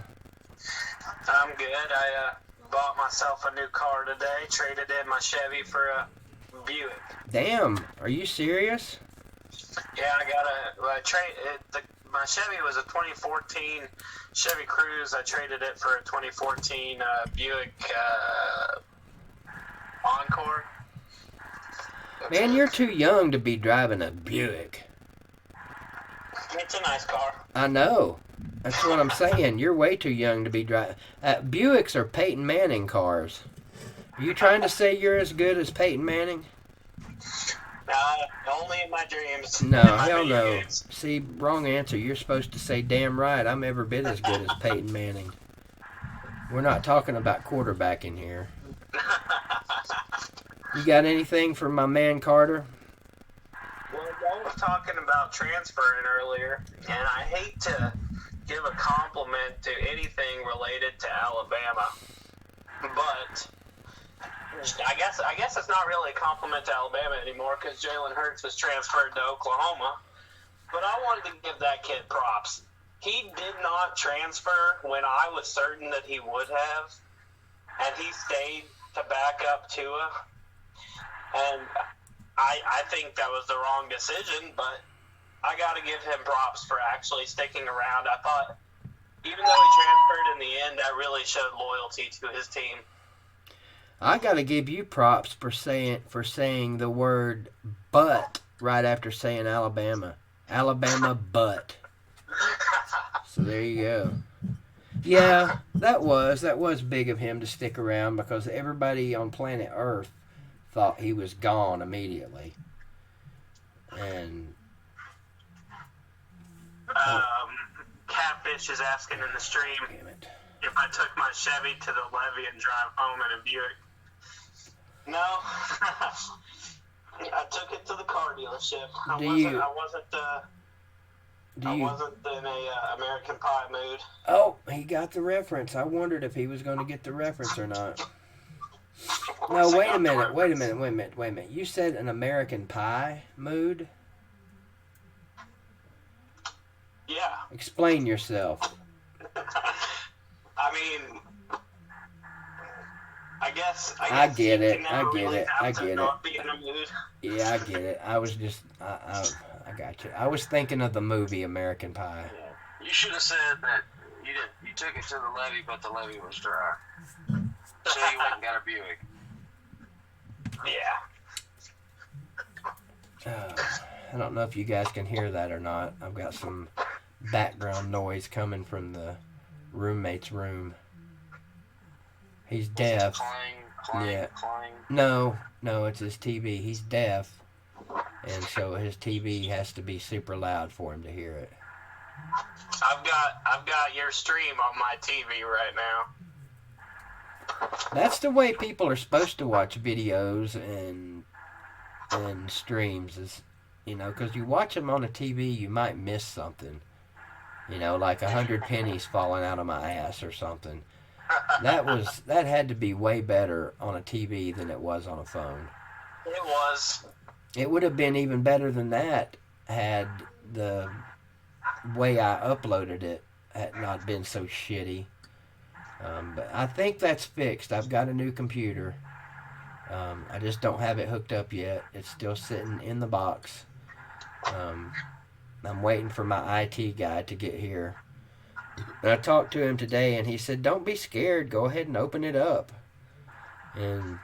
I'm good. I bought myself a new car today. Traded in my Chevy for a Buick. Damn, are you serious? Yeah, I got my Chevy was a 2014 Chevy Cruze. I traded it for a 2014 Buick Encore. Man, you're too young to be driving a Buick. It's a nice car. I know. That's what I'm saying. You're way too young to be driving. Buicks are Peyton Manning cars. Are you trying to say you're as good as Peyton Manning? Only in my dreams. No, In my hell video no. games. See, wrong answer. You're supposed to say, damn right, I'm every bit as good as Peyton Manning. We're not talking about quarterbacking here. You got anything for my man Carter? Well, y'all was talking about transferring earlier, and I hate to give a compliment to anything related to Alabama, but I guess it's not really a compliment to Alabama anymore because Jalen Hurts was transferred to Oklahoma. But I wanted to give that kid props. He did not transfer when I was certain that he would have, and he stayed to back up Tua. And I think that was the wrong decision, but I got to give him props for actually sticking around. I thought, even though he transferred in the end, that really showed loyalty to his team. I got to give you props for saying the word "but" right after saying Alabama. Alabama but. So there you go. Yeah, that was big of him to stick around because everybody on planet Earth thought he was gone immediately. And Catfish is asking in the stream damn it. if I took my Chevy to the levee and drive home in a Buick. No, I took it to the car dealership. I wasn't in a American Pie mood. Oh, he got the reference. I wondered if he was going to get the reference or not. No, wait a minute. You said an American Pie mood? Yeah. Explain yourself. I mean, I guess I get you it. can never I get really it. have I to get it. not be in a mood. Yeah, I get it. I was just, I got you. I was thinking of the movie American Pie. You should have said that you took it to the levee, but the levee was dry. So you went and got a Buick. Yeah. I don't know if you guys can hear that or not. I've got some background noise coming from the roommate's room. He's deaf. Yeah. Clang. No, it's his TV. He's deaf, and so his TV has to be super loud for him to hear it. I've got your stream on my TV right now. That's the way people are supposed to watch videos and streams, is, because you watch them on a TV, you might miss something. Like 100 pennies falling out of my ass or something. That had to be way better on a TV than it was on a phone. It was. It would have been even better than that had the way I uploaded it had not been so shitty. But I think that's fixed. I've got a new computer. I just don't have it hooked up yet. It's still sitting in the box. I'm waiting for my IT guy to get here. And I talked to him today, and he said, don't be scared. Go ahead and open it up. And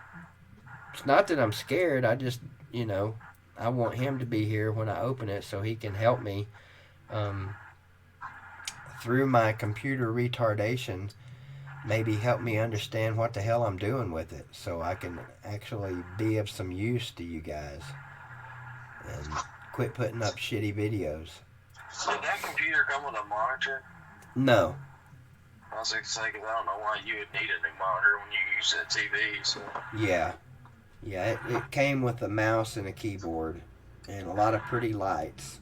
it's not that I'm scared. I just, I want him to be here when I open it so he can help me through my computer retardation, maybe help me understand what the hell I'm doing with it so I can actually be of some use to you guys and quit putting up shitty videos. Did that computer come with a monitor? No. I was going to say, because I don't know why you would need a new monitor when you use that TV. So. Yeah, it came with a mouse and a keyboard and a lot of pretty lights.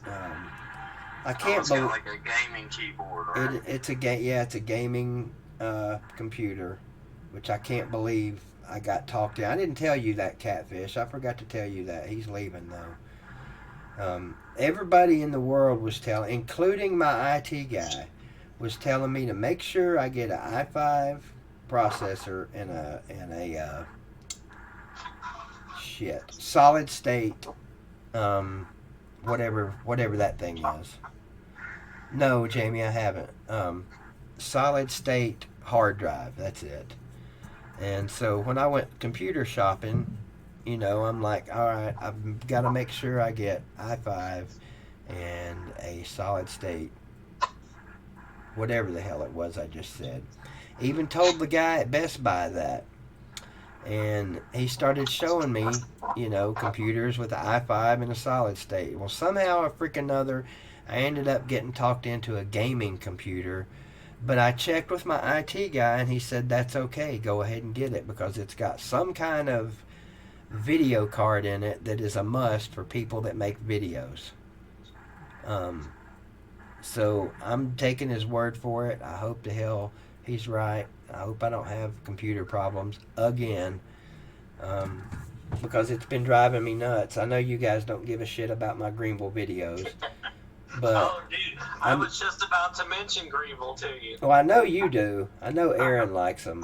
I can't believe like a gaming keyboard, right? It's a gaming computer, which I can't believe I got talked to. I didn't tell you that, Catfish. I forgot to tell you that. He's leaving though. Everybody in the world was telling, including my IT guy, was telling me to make sure I get an i5 processor and a shit. Solid state, whatever that thing is. No, Jamie, I haven't. Solid state hard drive, that's it. And so when I went computer shopping, you know, I'm like, all right, I've got to make sure I get i5 and a solid state, whatever the hell it was I just said. Even told the guy at Best Buy that. And he started showing me, you know, computers with an i5 and a solid state. Well, somehow or freaking other, I ended up getting talked into a gaming computer. But I checked with my IT guy, and he said that's okay. Go ahead and get it because it's got some kind of video card in it that is a must for people that make videos. So I'm taking his word for it. I hope to hell he's right. I hope I don't have computer problems again, because it's been driving me nuts. I know you guys don't give a shit about my Greenville videos, but Oh, dude, I was just about to mention Greenville to you. well, I know you do. I know Aaron likes them,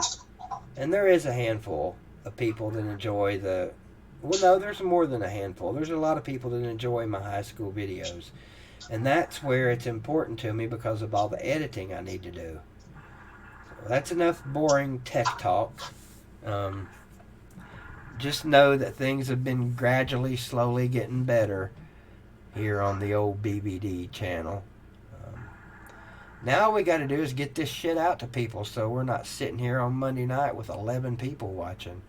and there is a handful of people that enjoy the. Well, no, there's more than a handful. There's a lot of people that enjoy my high school videos, and that's where it's important to me because of all the editing I need to do. That's enough boring tech talk. Just know that things have been gradually, slowly getting better here on the old BBD channel. Now all we got to do is get this shit out to people so we're not sitting here on Monday night with 11 people watching.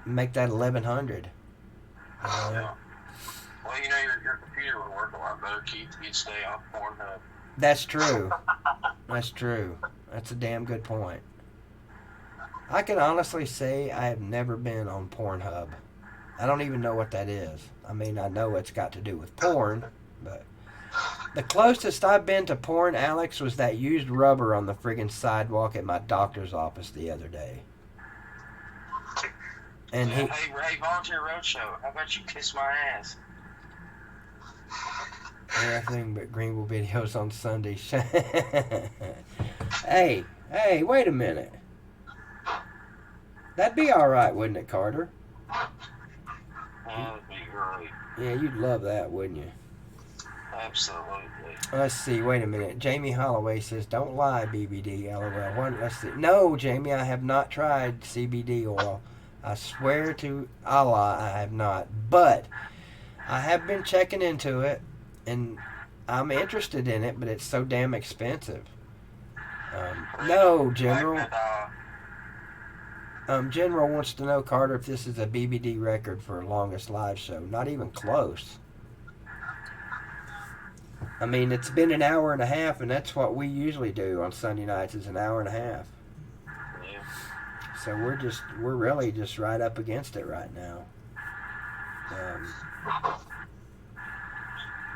Make that 1,100. Yeah. Well, you know, your computer would work a lot better, Keith, if you'd stay off Pornhub. That's true. That's true. That's a damn good point. I can honestly say I have never been on Pornhub. I don't even know what that is. I mean, I know it's got to do with porn, but the closest I've been to porn, Alex, was that used rubber on the friggin' sidewalk at my doctor's office the other day. And Hey, Volunteer Roadshow, how about you kiss my ass? everything but Greenville videos on Sunday. Hey, wait a minute. That'd be all right, wouldn't it, Carter? That'd be great. Yeah, you'd love that, wouldn't you? Absolutely. Let's see. Wait a minute. Jamie Holloway says, "Don't lie, BBD." LOL. Let's see. No, Jamie, I have not tried CBD oil. I swear to Allah, I have not. But I have been checking into it, and I'm interested in it. But it's so damn expensive. No, General. General wants to know, Carter, if this is a BBD record for longest live show. Not even close. I mean, it's been an hour and a half, and that's what we usually do on Sunday nights, is an hour and a half. Yeah. So we're really just right up against it right now.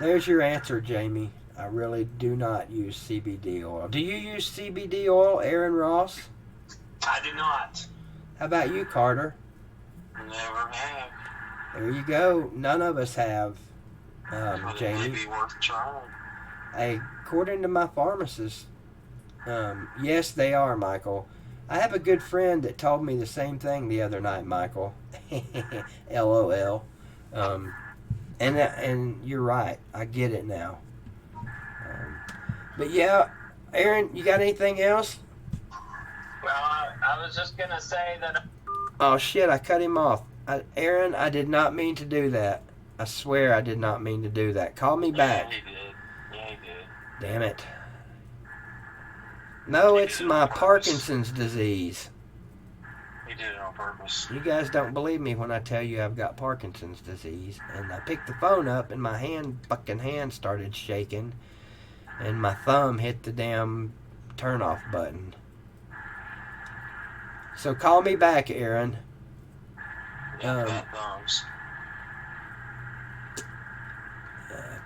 There's your answer, Jamie. I really do not use CBD oil. Do you use CBD oil, Aaron Ross? I do not. How about you, Carter? Never have. There you go. None of us have, But it may Jamie. be worth trying. Hey, according to my pharmacist, yes, they are, Michael. I have a good friend that told me the same thing the other night, Michael. LOL. And you're right. I get it now. But yeah, Aaron, you got anything else? Well, I was just going to say that... Oh, shit, I cut him off. Aaron, I did not mean to do that. I swear I did not mean to do that. Call me back. Yeah, he did. Yeah, he did. Damn it. No, it's my Parkinson's disease. He did it on purpose. You guys don't believe me when I tell you I've got Parkinson's disease. And I picked the phone up and my fucking hand started shaking. And my thumb hit the damn turn-off button. So call me back, Aaron. Bad thumbs.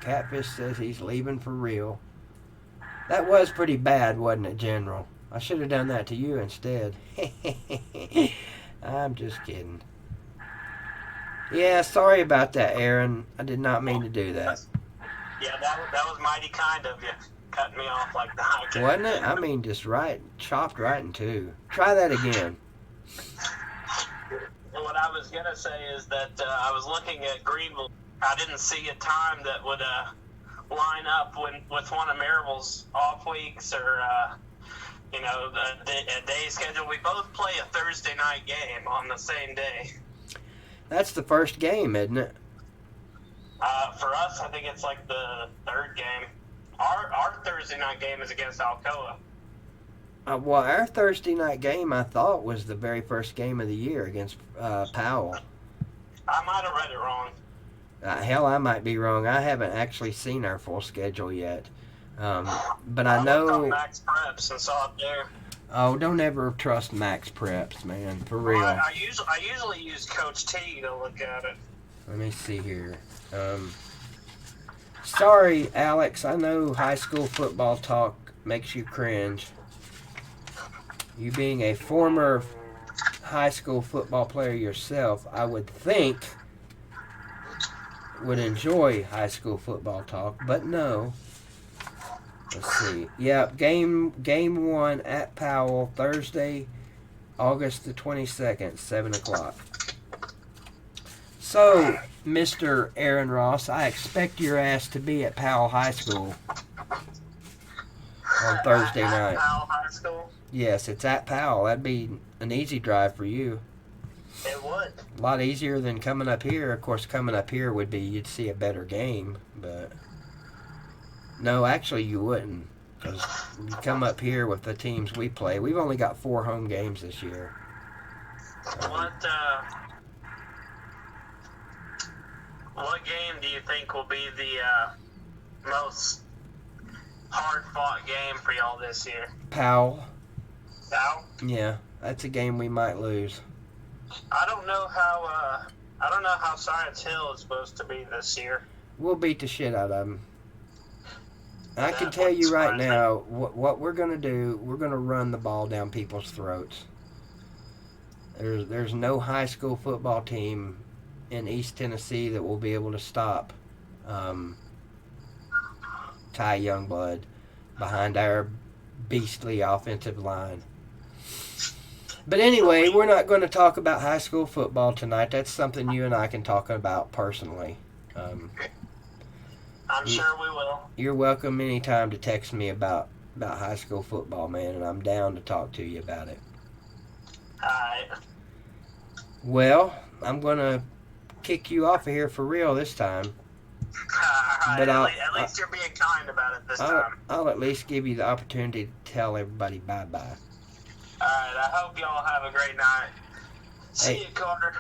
Catfish says he's leaving for real. That was pretty bad, wasn't it, General? I should have done that to you instead. I'm just kidding. Yeah, sorry about that, Aaron. I did not mean to do that. Yeah, that was mighty kind of you, cutting me off like that. Wasn't it? I mean, just chopped right in two. Try that again. What I was gonna say is that I was looking at Greenville. I didn't see a time that would line up with one of Maryville's off weeks or a day schedule. We both play a Thursday night game on the same day. That's the first game, isn't it? For us, I think it's like the third game. Our Thursday night game is against Alcoa. Well, our Thursday night game, I thought, was the very first game of the year against Powell. I might have read it wrong. Hell, I might be wrong. I haven't actually seen our full schedule yet. But I looked on know... Max Preps and saw it there. Oh, don't ever trust Max Preps, man. For real. I usually use Coach T to look at it. Let me see here. Sorry, Alex. I know high school football talk makes you cringe. You being a former high school football player yourself, I would think would enjoy high school football talk, but no. Let's see. Yep, game 1 at Powell, Thursday, August the 22nd, 7 o'clock. So, Mr. Aaron Ross, I expect your ass to be at Powell High School on Thursday night. Powell High School? Yes, it's at Powell. That'd be an easy drive for you. It would. A lot easier than coming up here. Of course, coming up here would be you'd see a better game, but no, actually you wouldn't, because you come up here with the teams we play. We've only got 4 home games this year. What game do you think will be the most hard-fought game for y'all this year? Powell. Powell? Yeah, that's a game we might lose. I don't know how Science Hill is supposed to be this year. We'll beat the shit out of them. I can tell you right now, what we're going to do, we're going to run the ball down people's throats. There's no high school football team in East Tennessee that will be able to stop Ty Youngblood behind our beastly offensive line. But anyway, we're not going to talk about high school football tonight. That's something you and I can talk about personally. I'm sure we will. You're welcome anytime to text me about high school football, man, and I'm down to talk to you about it. Alright. Well, I'm going to kick you off of here for real this time. Alright, But at least you're being kind about it this time. I'll at least give you the opportunity to tell everybody bye-bye. Alright, I hope y'all have a great night. See you, Carter.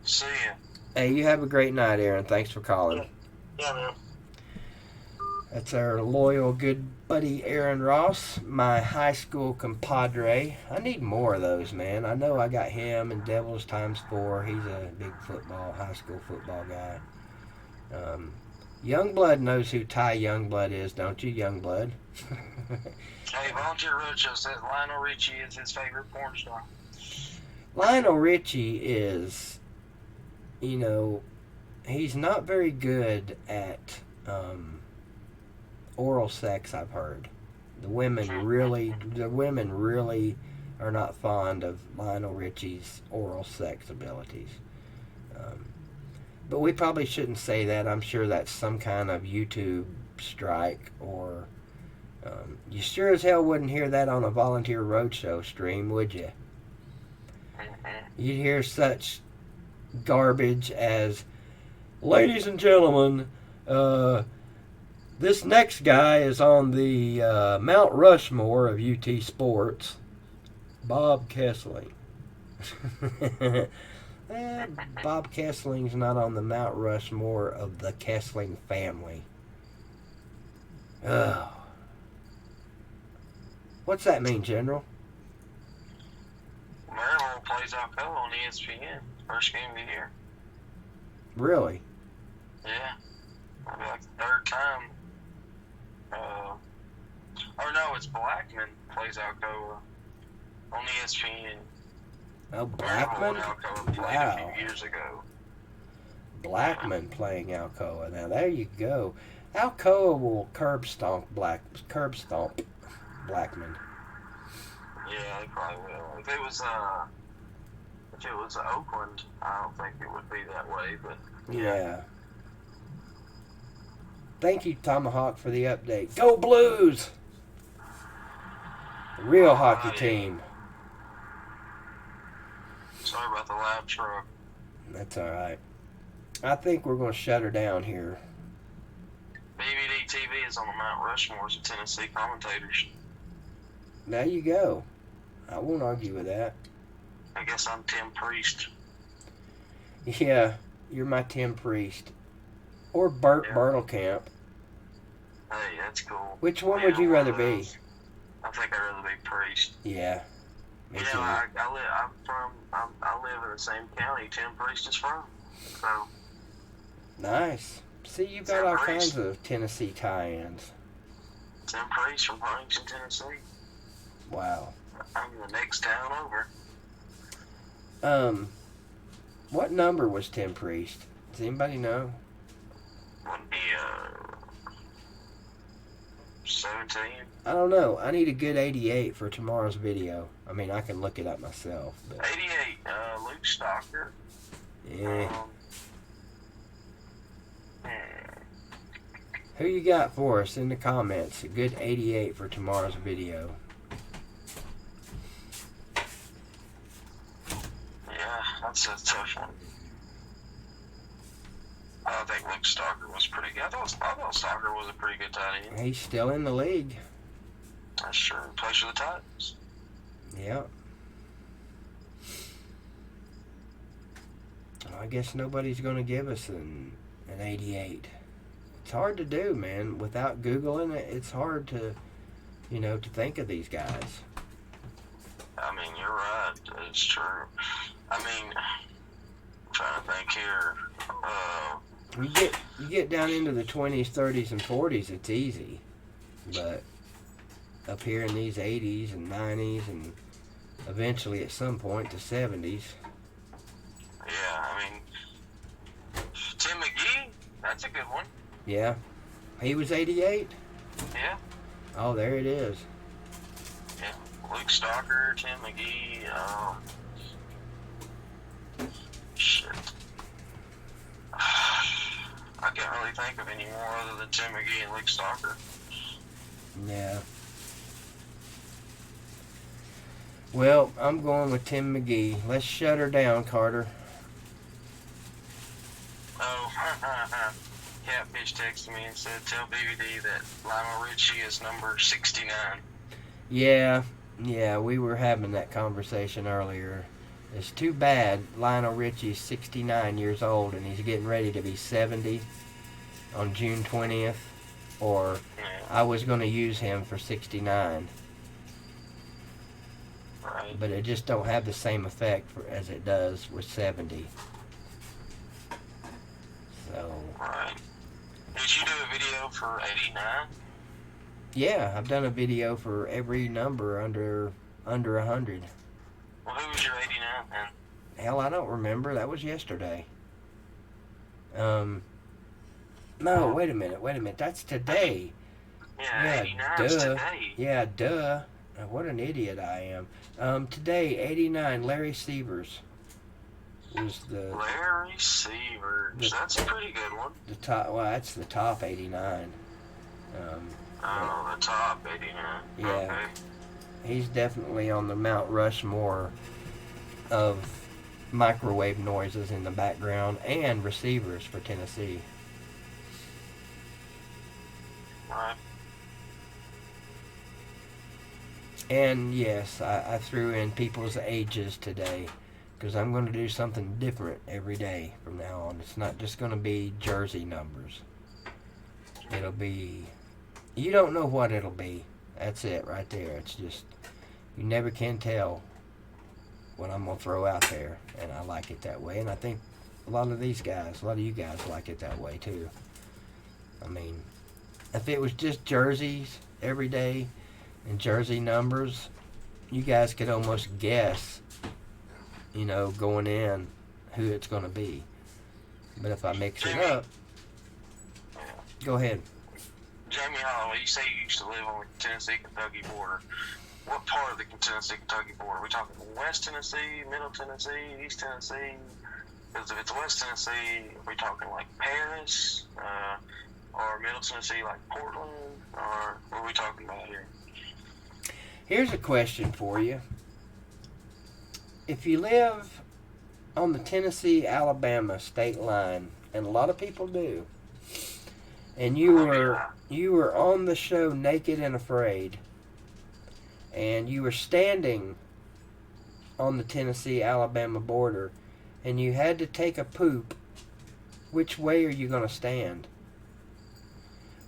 See ya. Hey, you have a great night, Aaron. Thanks for calling. Yeah, man. That's our loyal, good buddy Aaron Ross, my high school compadre. I need more of those, man. I know I got him and Devils ×4. He's a big high school football guy. Youngblood knows who Ty Youngblood is, don't you, Youngblood? Hey, Volunteer Roadshow says Lionel Richie is his favorite porn star. Lionel Richie is, he's not very good at oral sex, I've heard. The women really are not fond of Lionel Richie's oral sex abilities. But we probably shouldn't say that. I'm sure that's some kind of YouTube strike, or you sure as hell wouldn't hear that on a Volunteer Roadshow stream, would you? You'd hear such garbage as, ladies and gentlemen, this next guy is on the Mount Rushmore of UT Sports, Bob Kessling. Bob Kessling's not on the Mount Rushmore of the Kessling family. Oh. What's that mean, General? Maryville plays Alcoa on ESPN. First game of the year. Really? Yeah. That'll be like the third time. Or no, it's Blackman plays Alcoa on ESPN. Oh, Blackman? Alcoa played Wow. a few years ago. Blackman playing Alcoa. Now there you go. Alcoa will curb stomp Blackman. Yeah, they probably will. If it was If it was Oakland, I don't think it would be that way, but Yeah. Thank you, Tomahawk, for the update. Go Blues! The real hockey team. Sorry about the loud truck. That's all right. I think we're going to shut her down here. BBD TV is on the Mount Rushmores of Tennessee commentators. There you go. I won't argue with that. I guess I'm Tim Priest. Yeah, you're my Tim Priest. Or Burt Bertelkamp. Hey, that's cool. Which one would you rather be? I think I'd rather be Priest. Yeah. Me too. I live in the same county Tim Priest is from. So Nice. See, you've got all kinds of Tennessee tie-ins. Tim Priest from Huntington, Tennessee. Wow. I'm the next town over. What number was Tim Priest? Does anybody know? Would be 17. I don't know. I need a good 88 for tomorrow's video. I mean, I can look it up myself. But 88. Luke Stocker. yeah. Who you got for us in the comments? A good 88 for tomorrow's video. Yeah, that's a tough one. I think Luke Stocker was pretty good. I thought Stocker was a pretty good tight end. He's still in the league. That's true. Plays for the Titans. Yeah. I guess nobody's going to give us an 88. It's hard to do, man. Without Googling it, it's hard to, to think of these guys. I mean, you're right. It's true. I mean, I'm trying to think here. You get down into the 20s, 30s, and 40s, it's easy. But up here in these 80s and 90s and eventually at some point the 70s. Yeah, I mean, Tim McGee, that's a good one. Yeah. He was 88? Yeah. Oh, there it is. Yeah. Luke Stocker, Tim McGee, shit. I can't really think of any more other than Tim McGee and Luke Stocker. Yeah. Well, I'm going with Tim McGee. Let's shut her down, Carter. Oh, Catfish texted me and said, tell BBD that Lionel Richie is number 69. Yeah, we were having that conversation earlier. It's too bad Lionel Richie's 69 years old and he's getting ready to be 70 on June 20th. Or I was going to use him for 69. Right. But it just don't have the same effect as it does with 70. So. Right. Did you do a video for 89? Yeah, I've done a video for every number under 100. Well, who was your 89 then? Hell, I don't remember. That was yesterday. No, wait a minute. That's today. Yeah, 89 is today. Yeah, duh. What an idiot I am. Today, 89, Larry Sievers was the Larry Sievers. That's a pretty good one. the top. Well, that's the top 89. The top 89. Yeah. Okay. He's definitely on the Mount Rushmore of microwave noises in the background and receivers for Tennessee. Right. And yes, I threw in people's ages today because I'm going to do something different every day from now on. It's not just going to be jersey numbers. It'll be, you don't know what it'll be. That's it right there. It's just, you never can tell what I'm going to throw out there. And I like it that way. And I think a lot of you guys like it that way too. I mean, if it was just jerseys every day and jersey numbers, you guys could almost guess, going in who it's going to be. But if I mix it up, go ahead. Jamie Holloway, you say you used to live on the Tennessee-Kentucky border. what part of the Tennessee Kentucky border? Are we talking West Tennessee, Middle Tennessee, East Tennessee? Because if it's West Tennessee, are we talking like Paris, or Middle Tennessee like Portland, or what are we talking about here? Here's a question for you. If you live on the Tennessee-Alabama state line, and a lot of people do, and you were on the show Naked and Afraid, and you were standing on the Tennessee-Alabama border, and you had to take a poop, which way are you going to stand?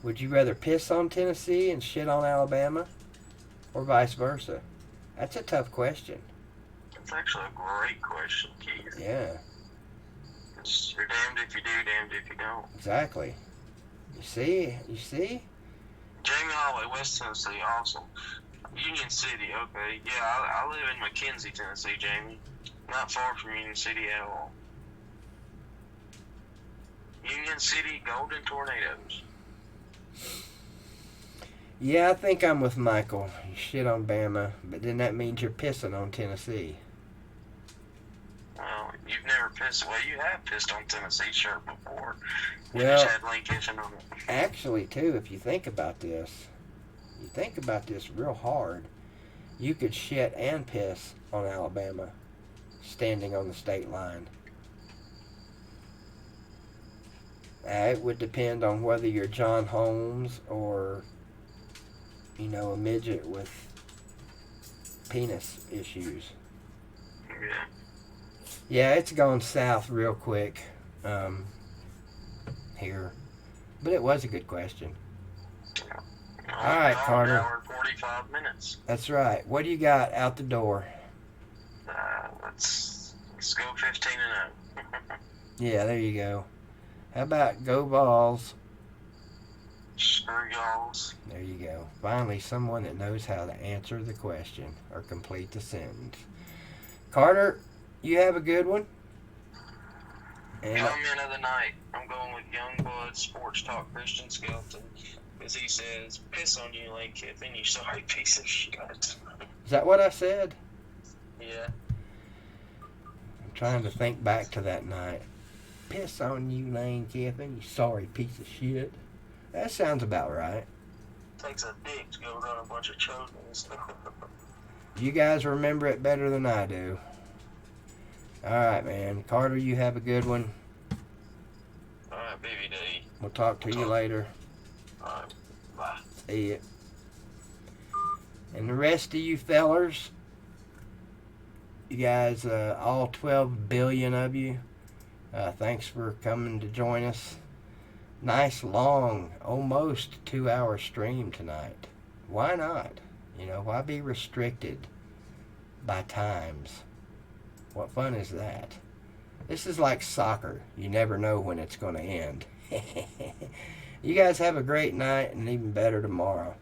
Would you rather piss on Tennessee and shit on Alabama, or vice versa? That's a tough question. That's actually a great question, Keith. Yeah, You're damned if you do, damned if you don't. exactly. You see? Jamie Holloway, West Tennessee, awesome. Union City, okay. Yeah, I live in McKenzie, Tennessee, Jamie. Not far from Union City at all. Union City, Golden Tornadoes. Yeah, I think I'm with Michael. You shit on Bama, but then that means you're pissing on Tennessee. Well, you've never pissed. Well, you have pissed on Tennessee shirt before. You Well, just had Lane Kiffin on it. actually, too, if you think about this, real hard, you could shit and piss on Alabama standing on the state line. It would depend on whether you're John Holmes or, a midget with penis issues. Yeah. Yeah, it's gone south real quick here. But it was a good question. All right, Carter. An hour and 45 minutes. That's right. What do you got out the door? Let's go 15-0. Yeah, there you go. How about go balls? Screw y'alls. There you go. Finally, someone that knows how to answer the question or complete the sentence. Carter, you have a good one? And Comment of the night. I'm going with Youngblood Sports Talk Christian Skeleton. Because he says, piss on you, Lane Kiffin, you sorry piece of shit. is that what I said? Yeah. I'm trying to think back to that night. Piss on you, Lane Kiffin, you sorry piece of shit. That sounds about right. Takes a dick to go run a bunch of Trojans. You guys remember it better than I do. Alright, man. Carter, you have a good one. Alright, BBD. We'll talk to you later. Alright, bye. See ya. And the rest of you fellers, you guys, all 12 billion of you, thanks for coming to join us. Nice, long, almost 2-hour stream tonight. Why not? Why be restricted by times? What fun is that? This is like soccer. You never know when it's going to end. You guys have a great night and even better tomorrow.